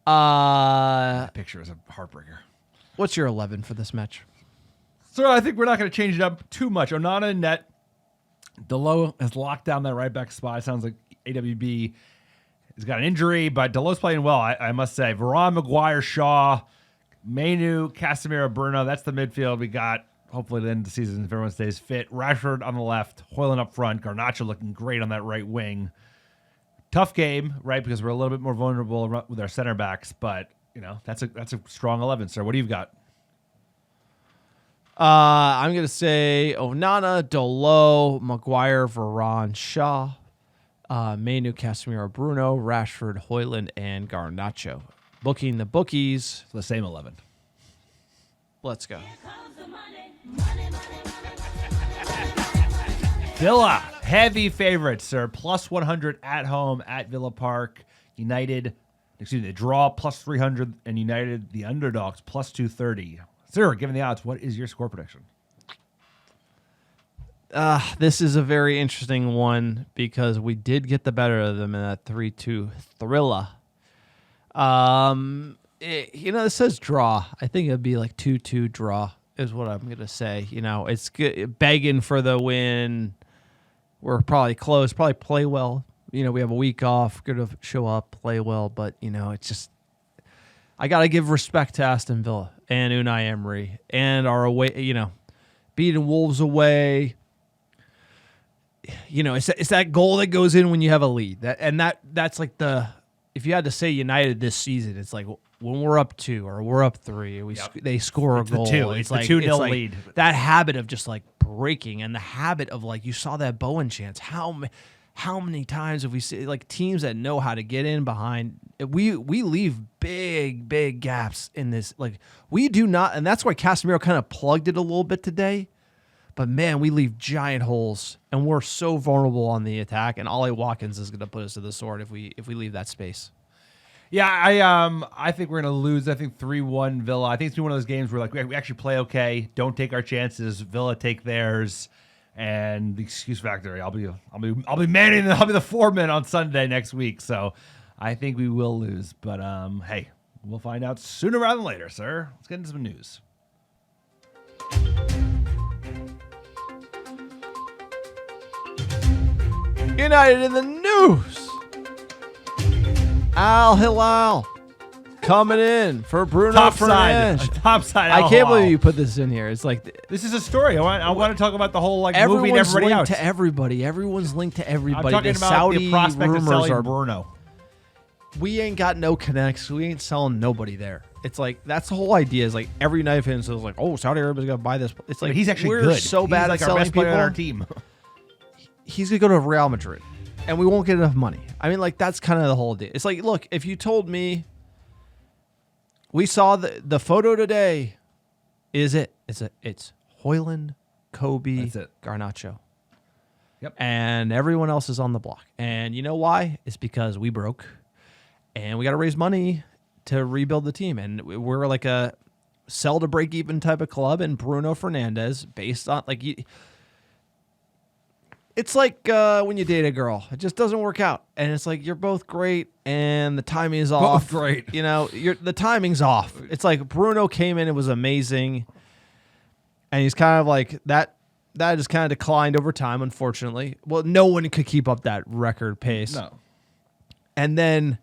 That picture is a heartbreaker. What's your 11 for this match? So I think we're not going to change it up too much. Onana in net. Delo has locked down that right back spot. It sounds like AWB has got an injury, but Delo's playing well, I must say. Varane, Maguire, Shaw, Mainu, Casemiro, Bruno. That's the midfield we got. Hopefully, at the end of the season, if everyone stays fit. Rashford on the left, Hoyland up front, Garnacho looking great on that right wing. Tough game, right? Because we're a little bit more vulnerable with our center backs, but that's a strong 11. Sir, what do you got? I'm gonna say Onana, Delo, Maguire, Varane, Shaw, Mainu, Casemiro, Bruno, Rashford, Hoyland, and Garnacho. Booking the bookies, the same 11. Let's go. Villa, heavy favorites, sir. Plus 100 at home at Villa Park. United, the draw plus 300, and United, the underdogs, plus 230. Sir, given the odds, what is your score prediction? This is a very interesting one because we did get the better of them in that 3-2 thriller. It says draw. I think it'd be like 2-2 draw is what I'm going to say. It's good, begging for the win. We're probably close, probably play well. We have a week off, good to show up, play well. But, it's just, I got to give respect to Aston Villa and Unai Emery and our away, beating Wolves away. It's that goal that goes in when you have a lead. That's like if you had to say United this season, it's like when we're up 2 or we're up 3, they score a goal. It's the 2-0 lead. That habit of just like breaking and the habit of like you saw that Bowen chance. How many times have we seen like teams that know how to get in behind? We leave big gaps in this. Like we do not, and that's why Casemiro kind of plugged it a little bit today. But man, we leave giant holes, and we're so vulnerable on the attack. And Ollie Watkins is going to put us to the sword if we leave that space. Yeah, I think we're going to lose. I think 3-1 Villa. I think it's one of those games where like we actually play okay, don't take our chances. Villa take theirs, and the excuse factory. I'll be manning. I'll be the foreman on Sunday next week. So I think we will lose. But hey, we'll find out sooner rather than later, sir. Let's get into some news. United in the news. Al Hilal coming in for Bruno Fernandes. Topside. I can't believe you put this in here. It's like this is a story. I want to talk about the whole like everyone's moving everybody linked out. to everybody. Everyone's linked to everybody. I'm talking the about Saudi the prospect of selling are Bruno. We ain't got no connects. We ain't selling nobody there. It's like that's the whole idea. Is like every United fan says like, oh, Saudi Arabia's gonna buy this. It's like but he's actually we're good. So he's bad like at our selling best player people on our team. He's gonna go to Real Madrid, and we won't get enough money. I mean, like that's kind of the whole deal. It's like, look, if you told me we saw the photo today, it's Højlund, Kobe, That's it. Garnacho. Yep. And everyone else is on the block. And you know why? It's because we broke, and we got to raise money to rebuild the team. And we're like a sell to break even type of club. And Bruno Fernandes, based on like it's like when you date a girl, it just doesn't work out, and it's like you're both great, and the timing is off. Both great. The timing's off. It's like Bruno came in, it was amazing, and he's kind of like that. That just kind of declined over time, unfortunately. Well, no one could keep up that record pace. No. And then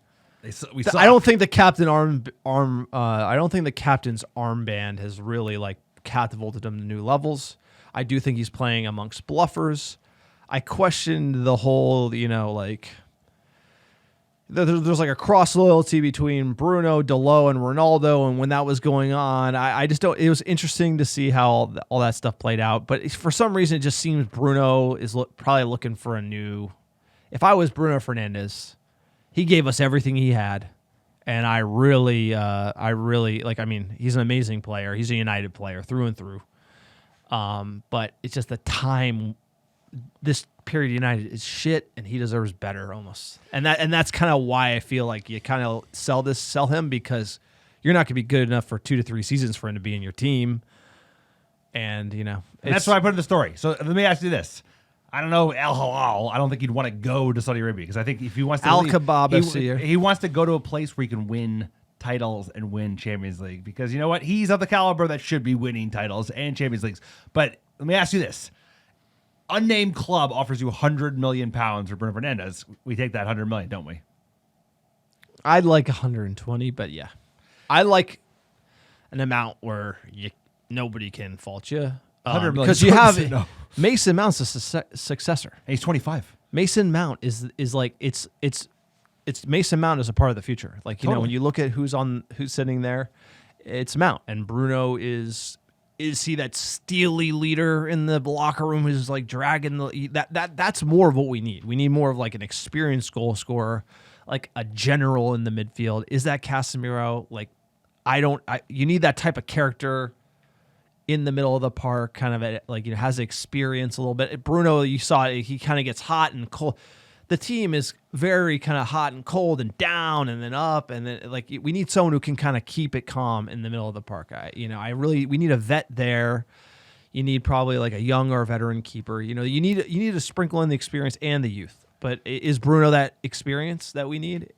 we I don't think the captain I don't think the captain's armband has really like catapulted him to new levels. I do think he's playing amongst bluffers. I questioned the whole, like there's like a cross loyalty between Bruno, Delo, and Ronaldo, and when that was going on, I just don't. It was interesting to see how all that stuff played out, but for some reason, it just seems Bruno is probably looking for a new. If I was Bruno Fernandes, he gave us everything he had, and I really like. I mean, he's an amazing player. He's a United player through and through. But it's just the time. This period of United is shit, and he deserves better almost. And that's kind of why I feel like you kind of sell him, because you're not going to be good enough for 2 to 3 seasons for him to be in your team. And that's why I put in the story. So let me ask you this: I don't know Al Hilal. I don't think he'd want to go to Saudi Arabia, because I think if he wants to Kebab he wants to go to a place where he can win titles and win Champions League, because you know what, he's of the caliber that should be winning titles and Champions Leagues. But let me ask you this. Unnamed club offers you £100 million for Bruno Fernandes. We take that $100 million, don't we? I'd like 120, but yeah, I like an amount where nobody can fault you. 100 million, because you have Mason Mount's a successor. And he's 25. Mason Mount is like it's Mason Mount is a part of the future. Like when you look at who's sitting there, it's Mount, and Bruno is he that steely leader in the locker room who's like dragging that's more of what we need. We need more of like an experienced goal scorer, like a general in the midfield. Is that Casemiro? Like you need that type of character in the middle of the park, kind of has experience a little bit. Bruno, you saw it, he kind of gets hot and cold. The team is very kind of hot and cold and down and then up, and then we need someone who can kind of keep it calm in the middle of the park. We need a vet there. You need probably like a young or a veteran keeper. You need to sprinkle in the experience and the youth. But is Bruno that experience that we need?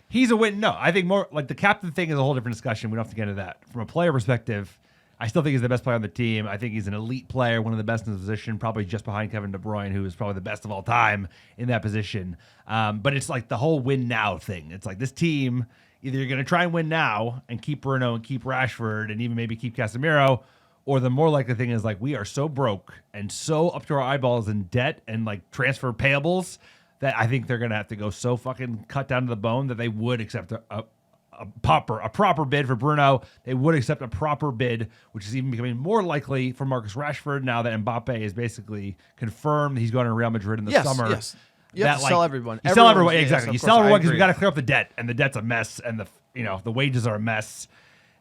He's a win. No, I think more like the captain thing is a whole different discussion. We don't have to get into that. From a player perspective, I still think he's the best player on the team. I think he's an elite player, one of the best in the position, probably just behind Kevin De Bruyne, who is probably the best of all time in that position. But it's like the whole win now thing. It's like this team, either you're going to try and win now and keep Bruno and keep Rashford and even maybe keep Casemiro, or the more likely thing is like we are so broke and so up to our eyeballs in debt and like transfer payables that I think they're going to have to go so fucking cut down to the bone that they would accept a proper bid for Bruno. They would accept a proper bid, which is even becoming more likely for Marcus Rashford now that Mbappe is basically confirmed he's going to Real Madrid in the summer. Yes. You have to sell everyone. You sell everyone, exactly. You sell everyone because we got to clear up the debt, and the debt's a mess, and the wages are a mess.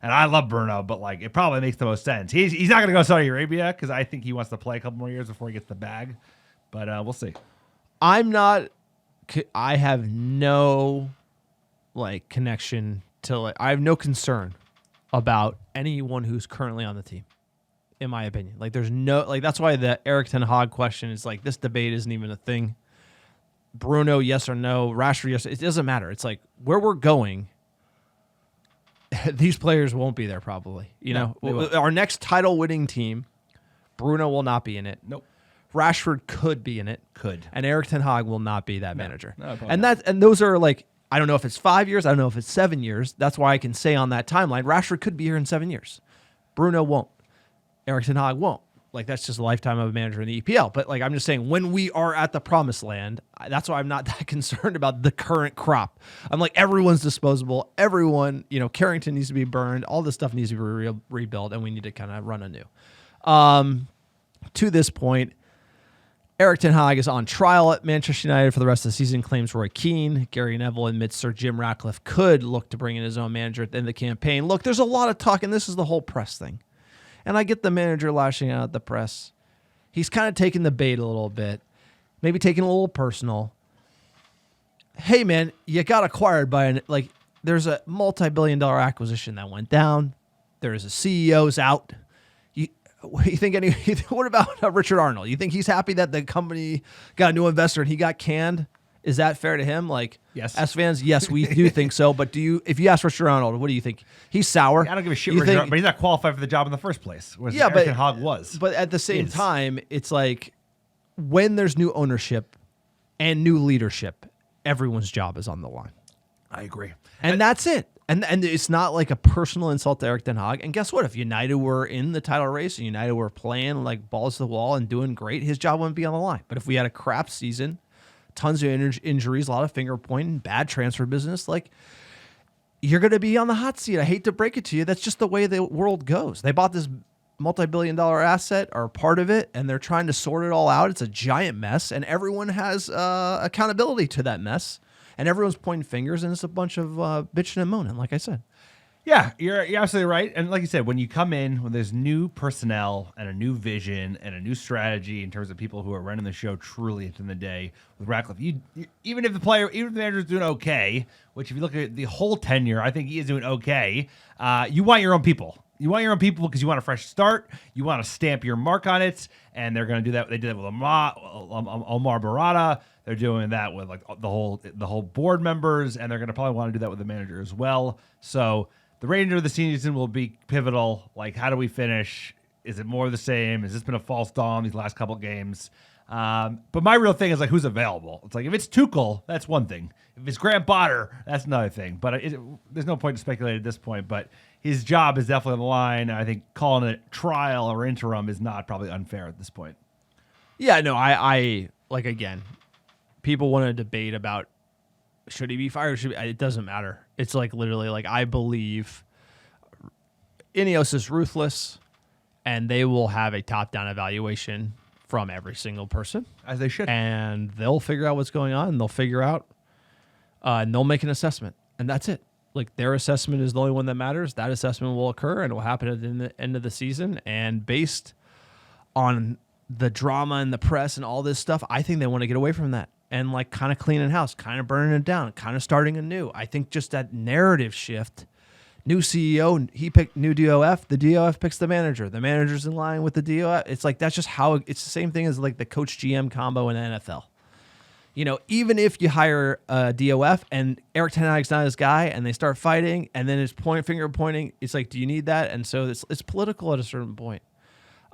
And I love Bruno, but like it probably makes the most sense. He's not going to go to Saudi Arabia because I think he wants to play a couple more years before he gets the bag. But we'll see. I have no connection to I have no concern about anyone who's currently on the team, in my opinion. There's no that's why the Erik ten Hag question is this debate isn't even a thing. Bruno, yes or no? Rashford, yes. It doesn't matter. It's where we're going. These players won't be there probably. Our next title-winning team, Bruno will not be in it. Nope. Rashford could be in it. Could. And Erik ten Hag will not be that manager. No, and those are I don't know if it's 5 years. I don't know if it's 7 years. That's why I can say on that timeline, Rashford could be here in 7 years. Bruno won't. Erik ten Hag won't. That's just a lifetime of a manager in the EPL. But I'm just saying, when we are at the promised land, that's why I'm not that concerned about the current crop. I'm everyone's disposable. Everyone, Carrington needs to be burned. All this stuff needs to be rebuilt, and we need to kind of run anew. To this point, Erik ten Hag is on trial at Manchester United for the rest of the season, claims Roy Keane. Gary Neville admits Sir Jim Ratcliffe could look to bring in his own manager at the end of the campaign. Look, there's a lot of talk, and this is the whole press thing. And I get the manager lashing out at the press. He's kind of taking the bait a little bit, maybe taking it a little personal. Hey, man, you got acquired by there's a multi-billion-dollar acquisition that went down. There's a CEO's out. You think what about Richard Arnold? You think he's happy that the company got a new investor and he got canned? Is that fair to him? Yes. As fans, yes, we do think so. But if you ask Richard Arnold, what do you think? He's sour. I don't give a shit, but he's not qualified for the job in the first place. Yeah, but Erik ten Hag was. But at the same time, it's when there's new ownership and new leadership, everyone's job is on the line. I agree. And that's it. And it's not a personal insult to Erik ten Hag. And guess what? If United were in the title race and United were playing balls to the wall and doing great, his job wouldn't be on the line. But if we had a crap season, tons of injuries, a lot of finger pointing, bad transfer business, you're going to be on the hot seat. I hate to break it to you. That's just the way the world goes. They bought this multi-billion-dollar asset, or part of it, and they're trying to sort it all out. It's a giant mess, and everyone has accountability to that mess. And everyone's pointing fingers, and it's a bunch of bitching and moaning, like I said. Yeah, you're absolutely right. And like you said, when you come in, when there's new personnel and a new vision and a new strategy in terms of people who are running the show truly at the end of the day, with Ratcliffe, even if the manager's doing okay, which if you look at the whole tenure, I think he is doing okay, you want your own people. You want your own people because you want a fresh start. You want to stamp your mark on it, and they're going to do that. They did that with Omar Barada. They're doing that with the whole board members, and they're going to probably want to do that with the manager as well. So the remainder of the season will be pivotal. How do we finish? Is it more of the same? Has this been a false dawn these last couple games? But my real thing is who's available. It's if it's Tuchel, that's one thing. If it's Graham Potter, that's another thing. But there's no point to speculate at this point. But his job is definitely on the line. I think calling it trial or interim is not probably unfair at this point. Yeah, no, I again, people want to debate about should he be fired? It doesn't matter. It's literally I believe Ineos is ruthless, and they will have a top-down evaluation from every single person, as they should, and they'll figure out what's going on, and they'll figure out, and they'll make an assessment, and that's it. like their assessment is the only one that matters. That assessment will occur and it will happen at the end of the season. And based on the drama and the press and all this stuff, I think they want to get away from that and like kind of cleaning house, kind of burning it down, kind of starting anew. I think just that narrative shift. New CEO, he picked new DOF. The DOF picks the manager. The manager's in line with the DOF. It's like that's just how it's the same thing as like the coach GM combo in the NFL. You know, even if you hire a DOF and Eric Ten Hag's not his guy, and they start fighting, and then it's finger pointing, it's like, do you need that? And so it's political at a certain point.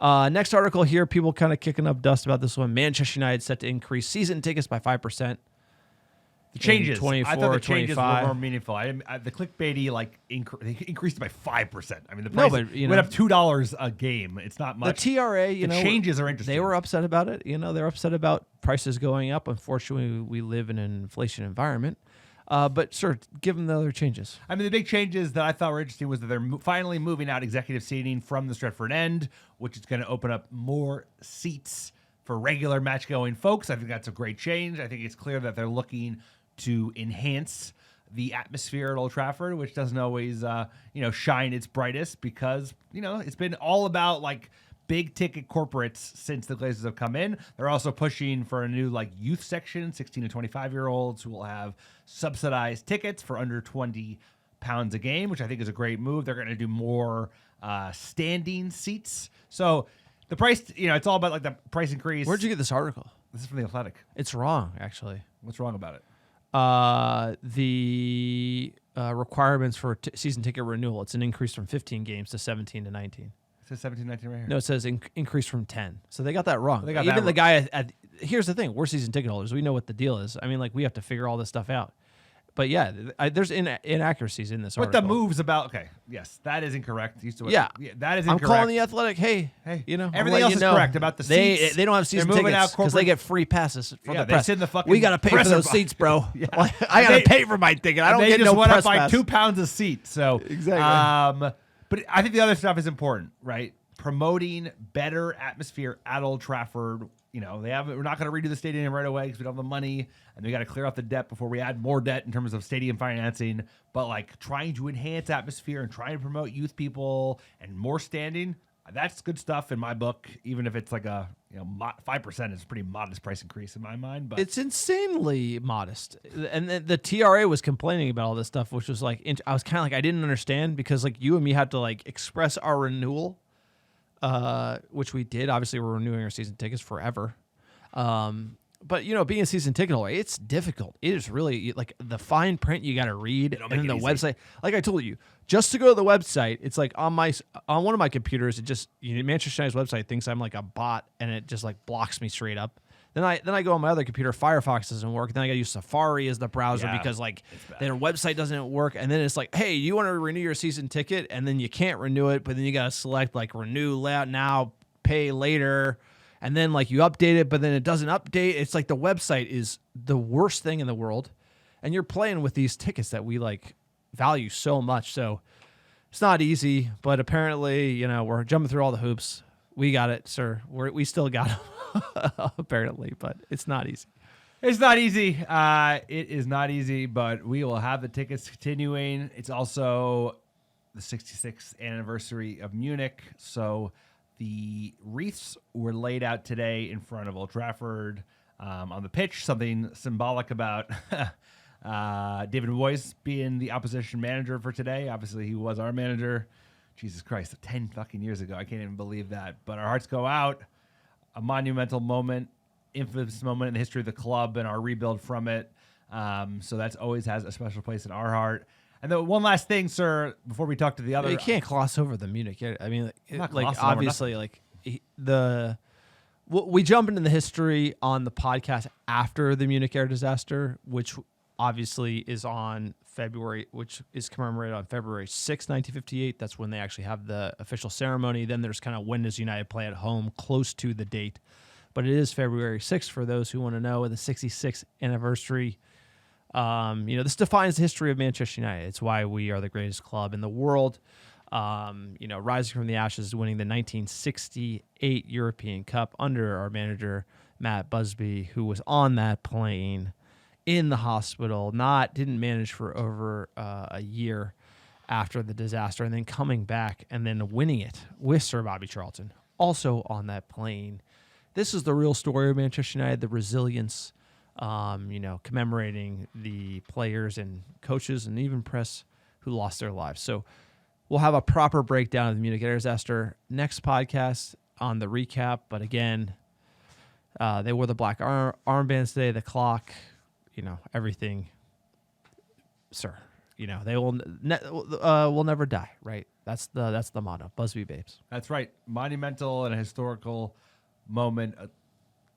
Next article here, people kind of kicking up dust about this one. Manchester United set to increase season tickets by 5%. The changes. 24, I thought the changes 25. were more meaningful. The clickbaity they increased it by 5%. I mean, the No, price but, you went know, up $2 a game. It's not much. The TRA, the changes are interesting. They were upset about it. You know, they're upset about prices going up. Unfortunately, we live in an inflation environment. But sir, give them the other changes. I mean, the big changes that I thought were interesting was that they're finally moving out executive seating from the Stretford end, which is going to open up more seats for regular match-going folks. I think that's a great change. I think it's clear that they're looking to enhance the atmosphere at Old Trafford, which doesn't always, shine its brightest because, it's been all about like big ticket corporates since the Glazers have come in. They're also pushing for a new like youth section, 16 to 25 year olds who will have subsidized tickets for under £20 a game, which I think is a great move. They're going to do more standing seats. So the price, it's all about like the price increase. Where'd you get this article? This is from The Athletic. It's wrong, actually. What's wrong about it? The requirements for season ticket renewal. It's an increase from 15 games to 17 to 19. It says 17, 19 right here. No, it says increase from 10. So they got that wrong. They got Even that the guy here's the thing. We're season ticket holders. We know what the deal is. I mean, like, we have to figure all this stuff out. But yeah, there's inaccuracies in this But article. the moves about, okay, yes, that is incorrect. Yeah, that is I'm incorrect. calling The Athletic. Hey, everything else is correct about the seats. They don't have season tickets because they get free passes from the press. They sit in the fucking we got to pay for those seats, bro. I got to pay for my ticket. I don't get no press pass. They just went up by £2 a seat. So exactly. But I think the other stuff is important, right? Promoting better atmosphere at Old Trafford. We're not going to redo the stadium right away because we don't have the money, and we got to clear out the debt before we add more debt in terms of stadium financing. But like trying to enhance atmosphere and trying to promote youth people and more standing, that's good stuff in my book. Even if it's like 5% is a pretty modest price increase in my mind. But it's insanely modest. And the TRA was complaining about all this stuff, which was like I was kind of like I didn't understand because like you and me had to like express our renewal. Which we did. Obviously, we're renewing our season tickets forever. But being a season ticket holder, it's difficult. It is really like the fine print you got to read, and then the website. Like I told you, just to go to the website, it's like on one of my computers, it just Manchester United's website thinks I'm like a bot, and it just like blocks me straight up. Then I go on my other computer, Firefox doesn't work. Then I got to use Safari as the browser because like their website doesn't work. And then it's like, hey, you want to renew your season ticket, and then you can't renew it, but then you got to select like renew now, pay later, and then like you update it, but then it doesn't update. It's like the website is the worst thing in the world, and you're playing with these tickets that we like value so much. So it's not easy, but apparently we're jumping through all the hoops. We got it, sir. We still got it. Apparently, but it's not easy. It's not easy. It is not easy, but we will have the tickets continuing. It's also the 66th anniversary of Munich, so the wreaths were laid out today in front of Old Trafford on the pitch. Something symbolic about David Moyes being the opposition manager for today. Obviously, he was our manager. Jesus Christ, 10 fucking years ago. I can't even believe that. But our hearts go out. A monumental moment, infamous moment in the history of the club and our rebuild from it. So that's always has a special place in our heart. And then one last thing, sir, before we talk to the other. You can't gloss over the Munich. I mean, obviously, we jump into the history on the podcast after the Munich air disaster, which obviously is on February, which is commemorated on February 6, 1958. That's when they actually have the official ceremony. Then there's kind of when does United play at home, close to the date. But it is February 6th for those who want to know, the 66th anniversary. This defines the history of Manchester United. It's why we are the greatest club in the world. Rising from the ashes, winning the 1968 European Cup under our manager, Matt Busby, who was on that plane in the hospital, didn't manage for over a year after the disaster, and then coming back and then winning it with Sir Bobby Charlton, also on that plane. This is the real story of Manchester United, the resilience, commemorating the players and coaches and even press who lost their lives. So we'll have a proper breakdown of the Munich air disaster next podcast on the recap. But again, they wore the black armbands today, the clock, everything. Sir, they will never die, right? That's the motto. Busby Babes. That's right. Monumental and a historical moment.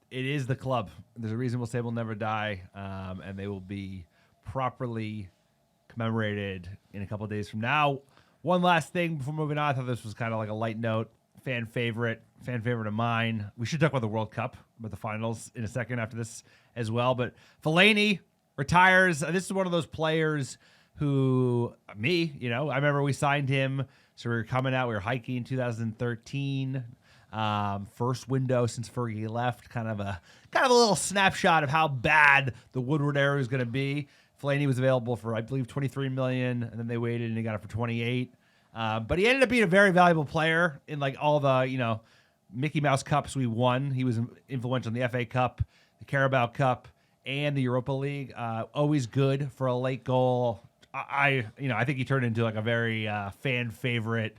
It is the club. There's a reason we'll say we'll never die, and they will be properly commemorated in a couple of days from now. One last thing before moving on. I thought this was kind of like a light note. Fan favorite of mine. We should talk about the World Cup, about the finals in a second after this as well. But Fellaini retires. This is one of those players who, I remember we signed him. So we were coming out. We were hiking in 2013. First window since Fergie left. Kind of a little snapshot of how bad the Woodward era is going to be. Fellaini was available for, I believe, $23 million, and then they waited and he got it for $28. But he ended up being a very valuable player in like all the Mickey Mouse Cups we won. He was influential in the FA Cup, the Carabao Cup, and the Europa League. Always good for a late goal. I think he turned into like a very fan favorite.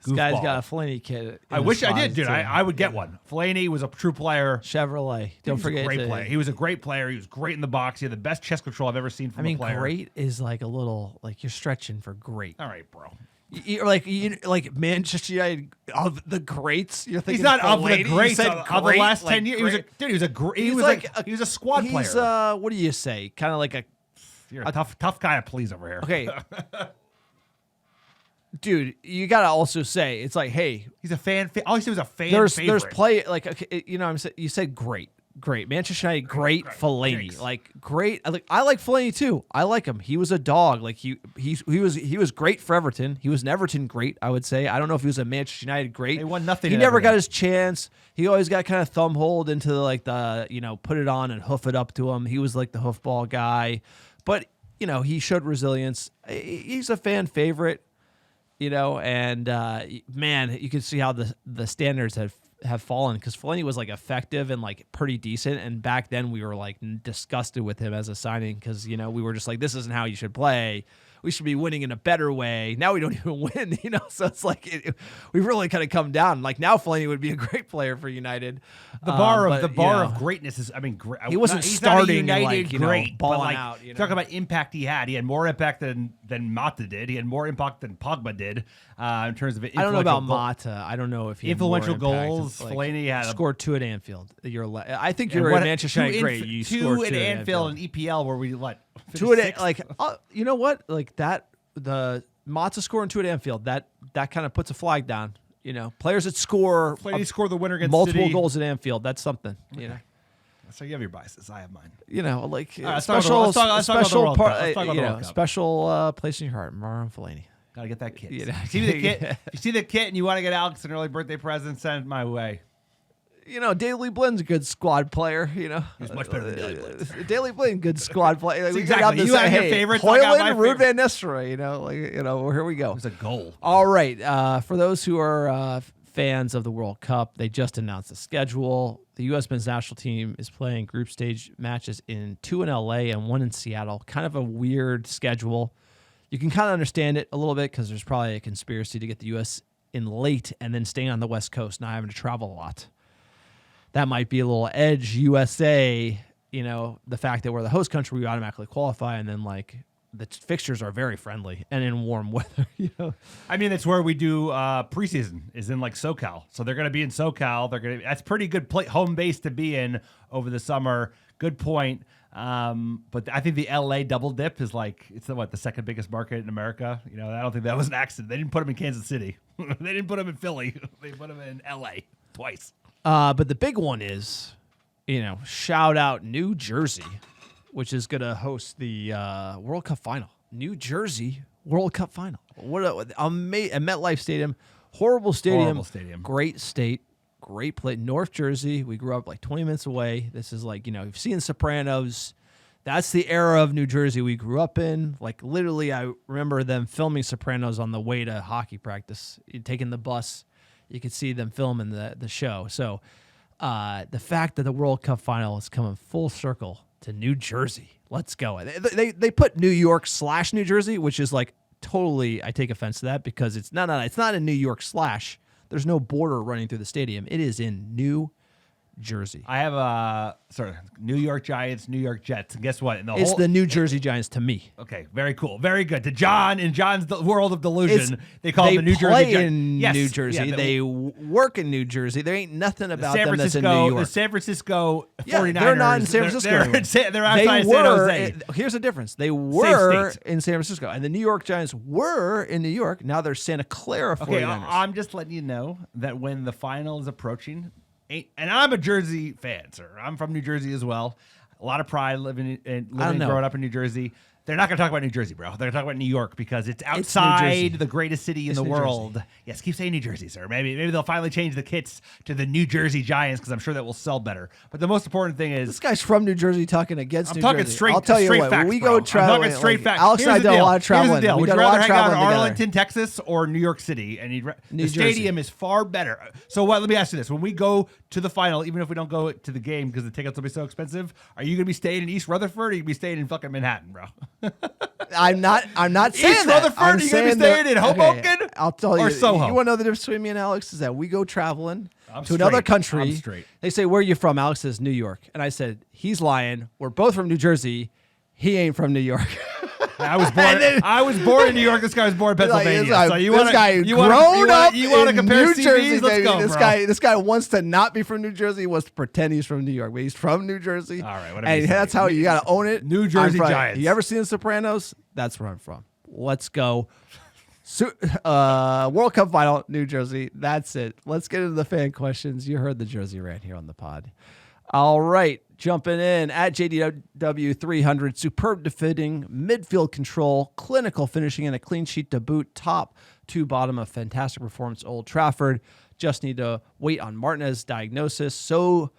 This guy's got a Fellaini kit. I wish I did, dude. I would get one. Fellaini was a true player. Chevrolet. Don't forget. Great player. He was a great player. He was great in the box. He had the best chest control I've ever seen from a player. Great is like a little, like you're stretching for great. All right, bro. You're like Manchester United of the greats. You're thinking he's not Fellaini. of the greats of the last 10 years. He was a squad player. He's what do you say? Kind of like you're a tough guy to please over here. Okay. Dude, you gotta also say it's like, hey, he's a fan. All he said was a fan. There's play like, okay, you said great. Manchester United, great. Fellaini, like great. I like Fellaini too. I like him. He was a dog. Like he was great for Everton. He was an Everton great, I would say. I don't know if he was a Manchester United great. They won nothing. He never got his chance. He always got kind of thumbholed into like the put it on and hoof it up to him. He was like the hoofball guy, but he showed resilience. He's a fan favorite. And man, you can see how the standards have fallen because Fellaini was like effective and like pretty decent, and back then we were like disgusted with him as a signing because we were just like, this isn't how you should play. We should be winning in a better way. Now we don't even win, so it's like we've really kind of come down. Like now Fellaini would be a great player for United. The bar of greatness is, great. He wasn't starting United great, balling but like, out. Talk about impact he had. He had more impact than Mata did. He had more impact than Pogba did in terms of I don't know about Mata. I don't know if he influential had more goals. Like, Fellaini had scored 2 at Anfield. I think you're in Manchester United great. You scored 2 at Anfield and EPL where we 2 at like you know what, like that. The Mata scoring 2 at Anfield, that kind of puts a flag down. Players that score the winner against multiple City. Goals at Anfield, that's something. So you have your biases. I have mine. Special place in your heart, Marouane Fellaini. Gotta get that kit. You see the kit and you want to get Alex an early birthday present, send it my way. Daley Blinn's a good squad player. He's much better than Daley Blinn. Daley Blinn, good squad player. Exactly. You have your favorites. Hoyland, Ruud Van Nistelrooy. Here we go. It's a goal. All right. For those who are fans of the World Cup, they just announced the schedule. The U.S. men's national team is playing group stage matches in 2 in L.A. and 1 in Seattle. Kind of a weird schedule. You can kind of understand it a little bit because there's probably a conspiracy to get the U.S. in late and then staying on the West Coast, not having to travel a lot. That might be a little edge USA, the fact that we're the host country, we automatically qualify, and then like the fixtures are very friendly and in warm weather. That's where we do preseason is in like SoCal. So they're going to be in SoCal. That's pretty good home base to be in over the summer. Good point. But I think the LA double dip is it's the second biggest market in America. I don't think that was an accident. They didn't put them in Kansas City. They didn't put them in Philly. They put them in LA twice. But the big one is, shout out New Jersey, which is going to host the World Cup final. New Jersey World Cup final. What at MetLife Stadium, horrible stadium, great state, great place. North Jersey, we grew up like 20 minutes away. This is like, you've seen Sopranos. That's the era of New Jersey we grew up in. Like, literally, I remember them filming Sopranos on the way to hockey practice. Taking the bus, you could see them filming the show. So the fact that the World Cup final is coming full circle to New Jersey. Let's go. They put New York / New Jersey, which is like totally, I take offense to that because it's not in New York / There's no border running through the stadium. It is in New Jersey. I have New York Giants, New York Jets. And guess what? It's the New Jersey Giants to me. Okay, very cool. Very good. To John, in John's world of delusion, they call them the New Jersey Giants. New Jersey. Yeah, they work in New Jersey. There ain't nothing about them that's in New York. The San Francisco 49ers. They're not in San Francisco. They're outside San Jose. Here's the difference. They were in San Francisco, and the New York Giants were in New York. Now they're Santa Clara 49ers. Okay, I'm just letting you know that when the final is approaching, and I'm a Jersey fan, sir. I'm from New Jersey as well. A lot of pride living and growing up in New Jersey. They're not going to talk about New Jersey, bro. They're going to talk about New York because it's outside the greatest city in the world. Yes, keep saying New Jersey, sir. Maybe they'll finally change the kits to the New Jersey Giants because I'm sure that will sell better. But the most important thing is this guy's from New Jersey talking against New talking Jersey. Straight. I'll tell you straight what. Facts, When we go traveling, I'm talking straight facts. Alex and I did a lot of traveling. Here's the deal. We Would did you a lot rather of hang out in traveling together. Arlington, Texas, or New York City? And the Jersey. stadium is far better. So let me ask you this: when we go to the final, even if we don't go to the game because the tickets will be so expensive, are you going to be staying in East Rutherford or are you going to be staying in fucking Manhattan, bro? I'm not saying East that. Rutherford, are you going to be staying in Hoboken? Okay, I'll tell you. Or Soho? You want to know the difference between me and Alex is that we go traveling to straight. another country. I'm straight. They say, where are you from? Alex says, New York. And I said, he's lying. We're both from New Jersey. He ain't from New York. I was born in New York. This guy was born in Pennsylvania. Like, so you this want guy to grown up in compare New CVs? Jersey, Let's baby. go, This guy wants to not be from New Jersey. He wants to pretend he's from New York, but he's from New Jersey. All right, whatever. And that's how you got to own it. New Jersey Giants. You ever seen The Sopranos? That's where I'm from. Let's go. World Cup final, New Jersey. That's it. Let's get into the fan questions. You heard the Jersey rant here on the pod. All right, jumping in at JDW 300. Superb defending, midfield control, clinical finishing, and a clean sheet to boot. Top to bottom, a fantastic performance. Old Trafford. Just need to wait on Martinez's diagnosis. So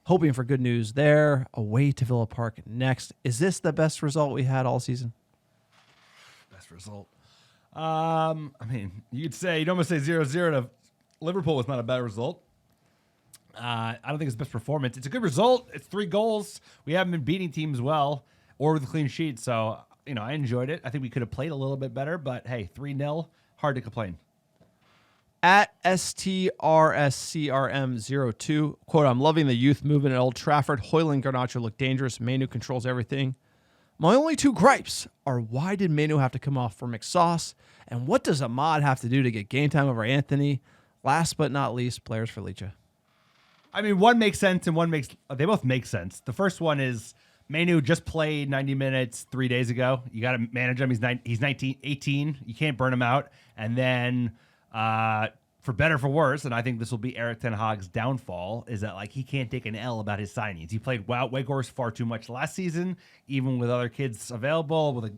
hoping for good news there. Away to Villa Park next. Is this the best result we had all season? Best result. I mean, you'd almost say 0-0 to Liverpool was not a bad result. I don't think it's the best performance. It's a good result. It's 3 goals. We haven't been beating teams well or with a clean sheet. So, I enjoyed it. I think we could have played a little bit better, but hey, 3-0, hard to complain. At STRSCRM02, quote, I'm loving the youth movement at Old Trafford. Hoyle and Garnacho look dangerous. Manu controls everything. My only 2 gripes are why did Manu have to come off for McSauce? And what does Ahmad have to do to get game time over Anthony? Last but not least, players for Licha. I mean, one makes sense and they both make sense. The first one is Manu just played 90 minutes 3 days ago. You got to manage him. He's 18. You can't burn him out. And then for better or for worse, and I think this will be Erik ten Hag's downfall, is that he can't take an L about his signings. He played Weghorst far too much last season, even with other kids available. With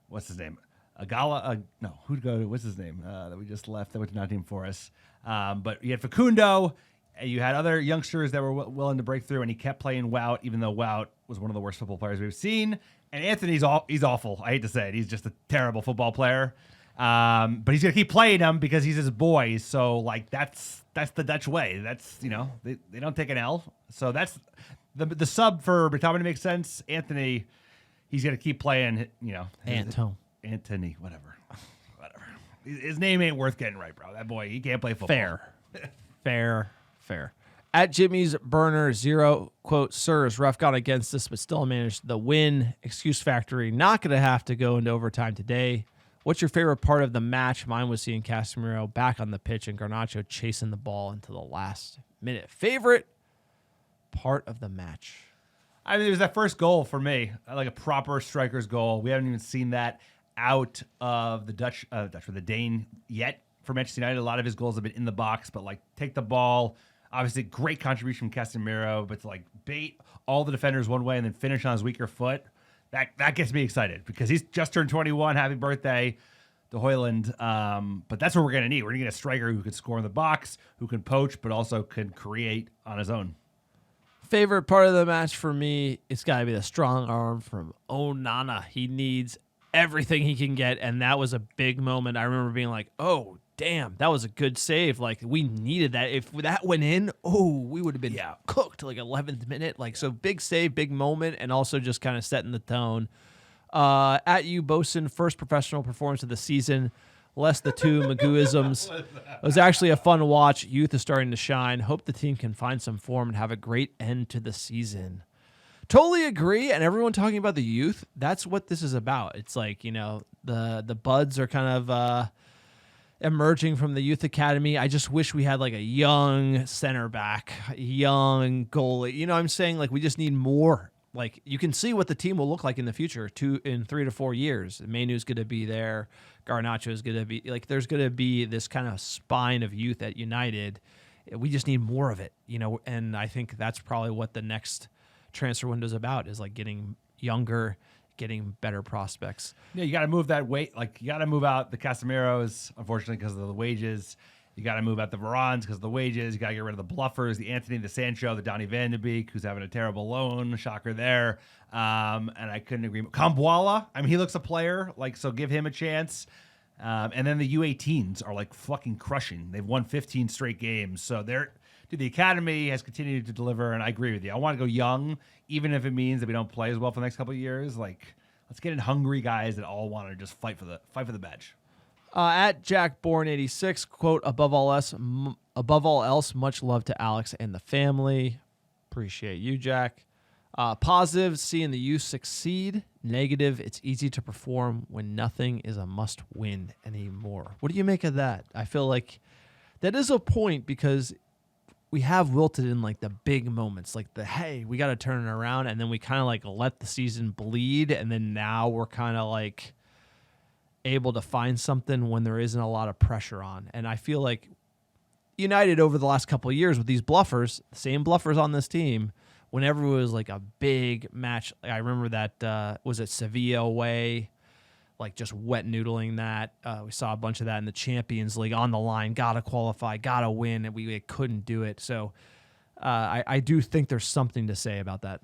what's his name? What's his name that we just left that went to Nottingham Forest? But you had Facundo. You had other youngsters that were willing to break through, and he kept playing Wout, even though Wout was one of the worst football players we've seen. And Anthony's he's awful. I hate to say it. He's just a terrible football player. But he's going to keep playing him because he's his boy. So, that's the Dutch way. That's, they don't take an L. So that's the sub for McTominay makes sense. Anthony, he's going to keep playing, Anthony, whatever. His name ain't worth getting right, bro. That boy, he can't play football. Fair. At Jimmy's Burner 0, quote, Sirs, rough got against us, but still managed the win. Excuse factory, not going to have to go into overtime today. What's your favorite part of the match? Mine was seeing Casemiro back on the pitch and Garnacho chasing the ball into the last minute. Favorite part of the match? I mean, it was that first goal for me, like a proper striker's goal. We haven't even seen that out of the Dutch for the Dane yet. For Manchester United, a lot of his goals have been in the box, but take the ball. Obviously, great contribution from Casemiro, but to bait all the defenders one way and then finish on his weaker foot, that gets me excited because he's just turned 21. Happy birthday to Højlund. But that's what we're going to need. We're going to get a striker who can score in the box, who can poach, but also can create on his own. Favorite part of the match for me, it's got to be the strong arm from Onana. He needs everything he can get, and that was a big moment. I remember being like, oh, damn, that was a good save. Like, we needed that. If that went in, we would have been cooked like 11th minute. Like, so big save, big moment, and also just kind of setting the tone. At you, Bosun, first professional performance of the season. Less the two Magooisms. It was actually a fun watch. Youth is starting to shine. Hope the team can find some form and have a great end to the season. Totally agree. And everyone talking about the youth, that's what this is about. It's like, the buds are kind of emerging from the youth academy. I just wish we had like a young center back, young goalie. You know what I'm saying? Like, we just need more. Like, you can see what the team will look like in the future, in 3 to 4 years. Mainu's going to be there. Garnacho is going to be like, there's going to be this kind of spine of youth at United. We just need more of it, and I think that's probably what the next transfer window is about, is like getting younger, getting better prospects. Yeah, you got to move that weight. Like, you got to move out the Casemiros, unfortunately, because of the wages. You got to move out the Varans because of the wages. You got to get rid of the Bluffers, the Anthony, the Sancho, the Donny Van de Beek, who's having a terrible loan. Shocker there. And I couldn't agree. Kambuala, I mean, he looks a player, like, so give him a chance. And then the U18s are like fucking crushing. They've won 15 straight games. So the academy has continued to deliver, and I agree with you. I want to go young, even if it means that we don't play as well for the next couple of years. Like, let's get in hungry guys that all want to just fight for the badge. At Jack Bourne 86, quote, above all else, much love to Alex and the family. Appreciate you, Jack. Positive, seeing the youth succeed. Negative, it's easy to perform when nothing is a must win anymore. What do you make of that? I feel like that is a point, because we have wilted in like the big moments, like hey, we got to turn it around, and then we kind of like let the season bleed, and then now we're kind of like able to find something when there isn't a lot of pressure on. And I feel like United over the last couple of years with these bluffers, the same bluffers on this team, whenever it was like a big match, I remember that, was it Sevilla away, like just wet noodling that. We saw a bunch of that in the Champions League, on the line, got to qualify, got to win, and we couldn't do it. So I do think there's something to say about that.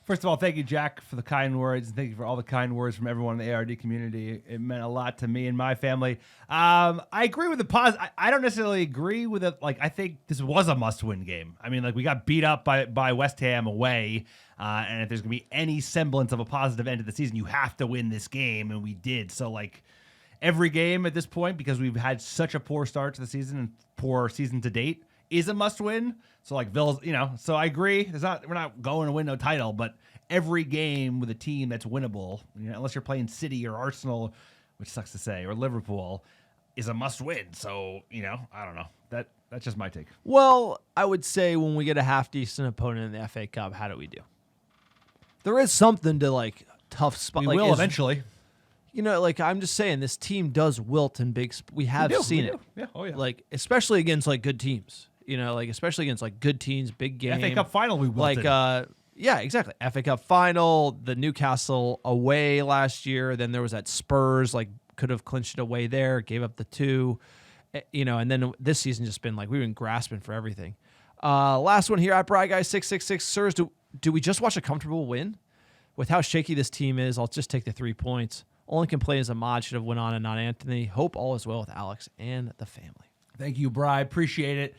First of all, thank you, Jack, for the kind words, and thank you for all the kind words from everyone in the ARD community. It meant a lot to me and my family. I agree with the pause. I don't necessarily agree with it. Like, I think this was a must-win game. I mean, like, we got beat up by West Ham away, and if there's going to be any semblance of a positive end to the season, you have to win this game, and we did. So, like, every game at this point, because we've had such a poor start to the season and poor season to date, is a must-win. So, like, Villa's, so I agree. We're not going to win no title, but every game with a team that's winnable, unless you're playing City or Arsenal, which sucks to say, or Liverpool, is a must-win. So, I don't know. That's just my take. Well, I would say when we get a half-decent opponent in the FA Cup, how do we do? There is something to, like, tough spot. We will eventually. Like, I'm just saying, this team does wilt in big. We have seen it. Yeah. Oh yeah. Like, especially against like good teams. Especially against like good teams, big game. FA Cup final, we wilted. Yeah, exactly. FA Cup final, the Newcastle away last year. Then there was that Spurs, like, could have clinched it away there, gave up the 2. And then this season just been like we've been grasping for everything. Last one here at Bry Guy 666. Sirs, do we just watch a comfortable win? With how shaky this team is, I'll just take the 3 points. Only complaint is Ahmad should have went on and not Anthony. Hope all is well with Alex and the family. Thank you, Bry. Appreciate it.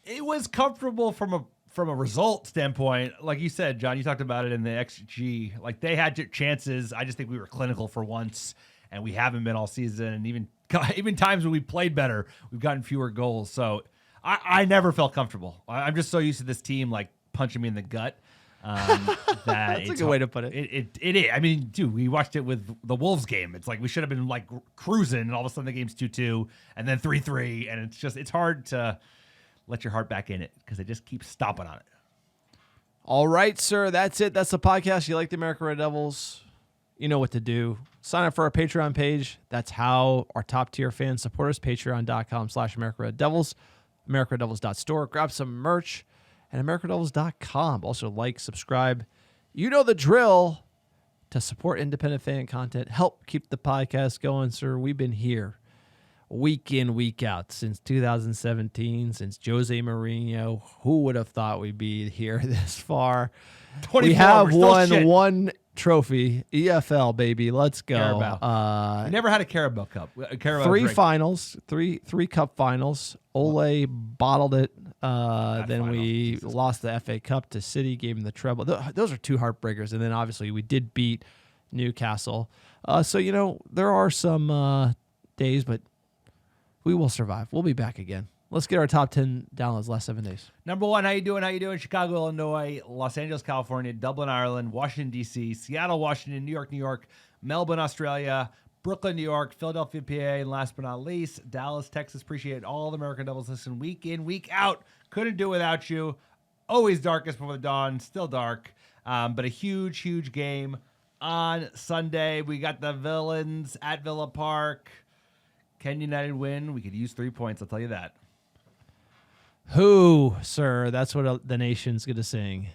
It was comfortable from a result standpoint. Like you said, John, you talked about it in the XG. Like, they had chances. I just think we were clinical for once, and we haven't been all season. And even times when we played better, we've gotten fewer goals. So I never felt comfortable. I'm just so used to this team like punching me in the gut. That's a good way to put it. It is. I mean, dude, we watched it with the Wolves game. It's like we should have been like cruising, and all of a sudden the game's 2-2, and then 3-3, and it's hard to let your heart back in it because they just keep stomping on it. All right, sir. That's it. That's the podcast. You like the American Red Devils? You know what to do. Sign up for our Patreon page. That's how our top tier fans support us. Patreon.com/American Red Devils. AmericanRedDevils.store. Grab some merch. And AmericanRedDevils.com. Also like, subscribe. You know the drill. To support independent fan content, help keep the podcast going, sir. We've been here. week in, week out since 2017, since Jose Mourinho. Who would have thought we'd be here this far? 24, we have won shit. one trophy, EFL, baby. Let's go. Carabao. We never had a Carabao Cup. Three finals, three cup finals. Ole bottled it. Then we lost the FA Cup to City, gave him the treble. Those are two heartbreakers. And then obviously we did beat Newcastle. So, there are some days, but we will survive. We'll be back again. Let's get our top 10 downloads last 7 days. Number 1, how you doing? How you doing? Chicago, Illinois, Los Angeles, California, Dublin, Ireland, Washington, D.C., Seattle, Washington, New York, Melbourne, Australia, Brooklyn, New York, Philadelphia, PA, and last but not least, Dallas, Texas. Appreciate all the American Doubles listen week in, week out. Couldn't do without you. Always darkest before the dawn. Still dark. But a huge, huge game on Sunday. We got the Villains at Villa Park. Can United win? We could use 3 points, I'll tell you that. Who, sir? That's what the nation's going to sing.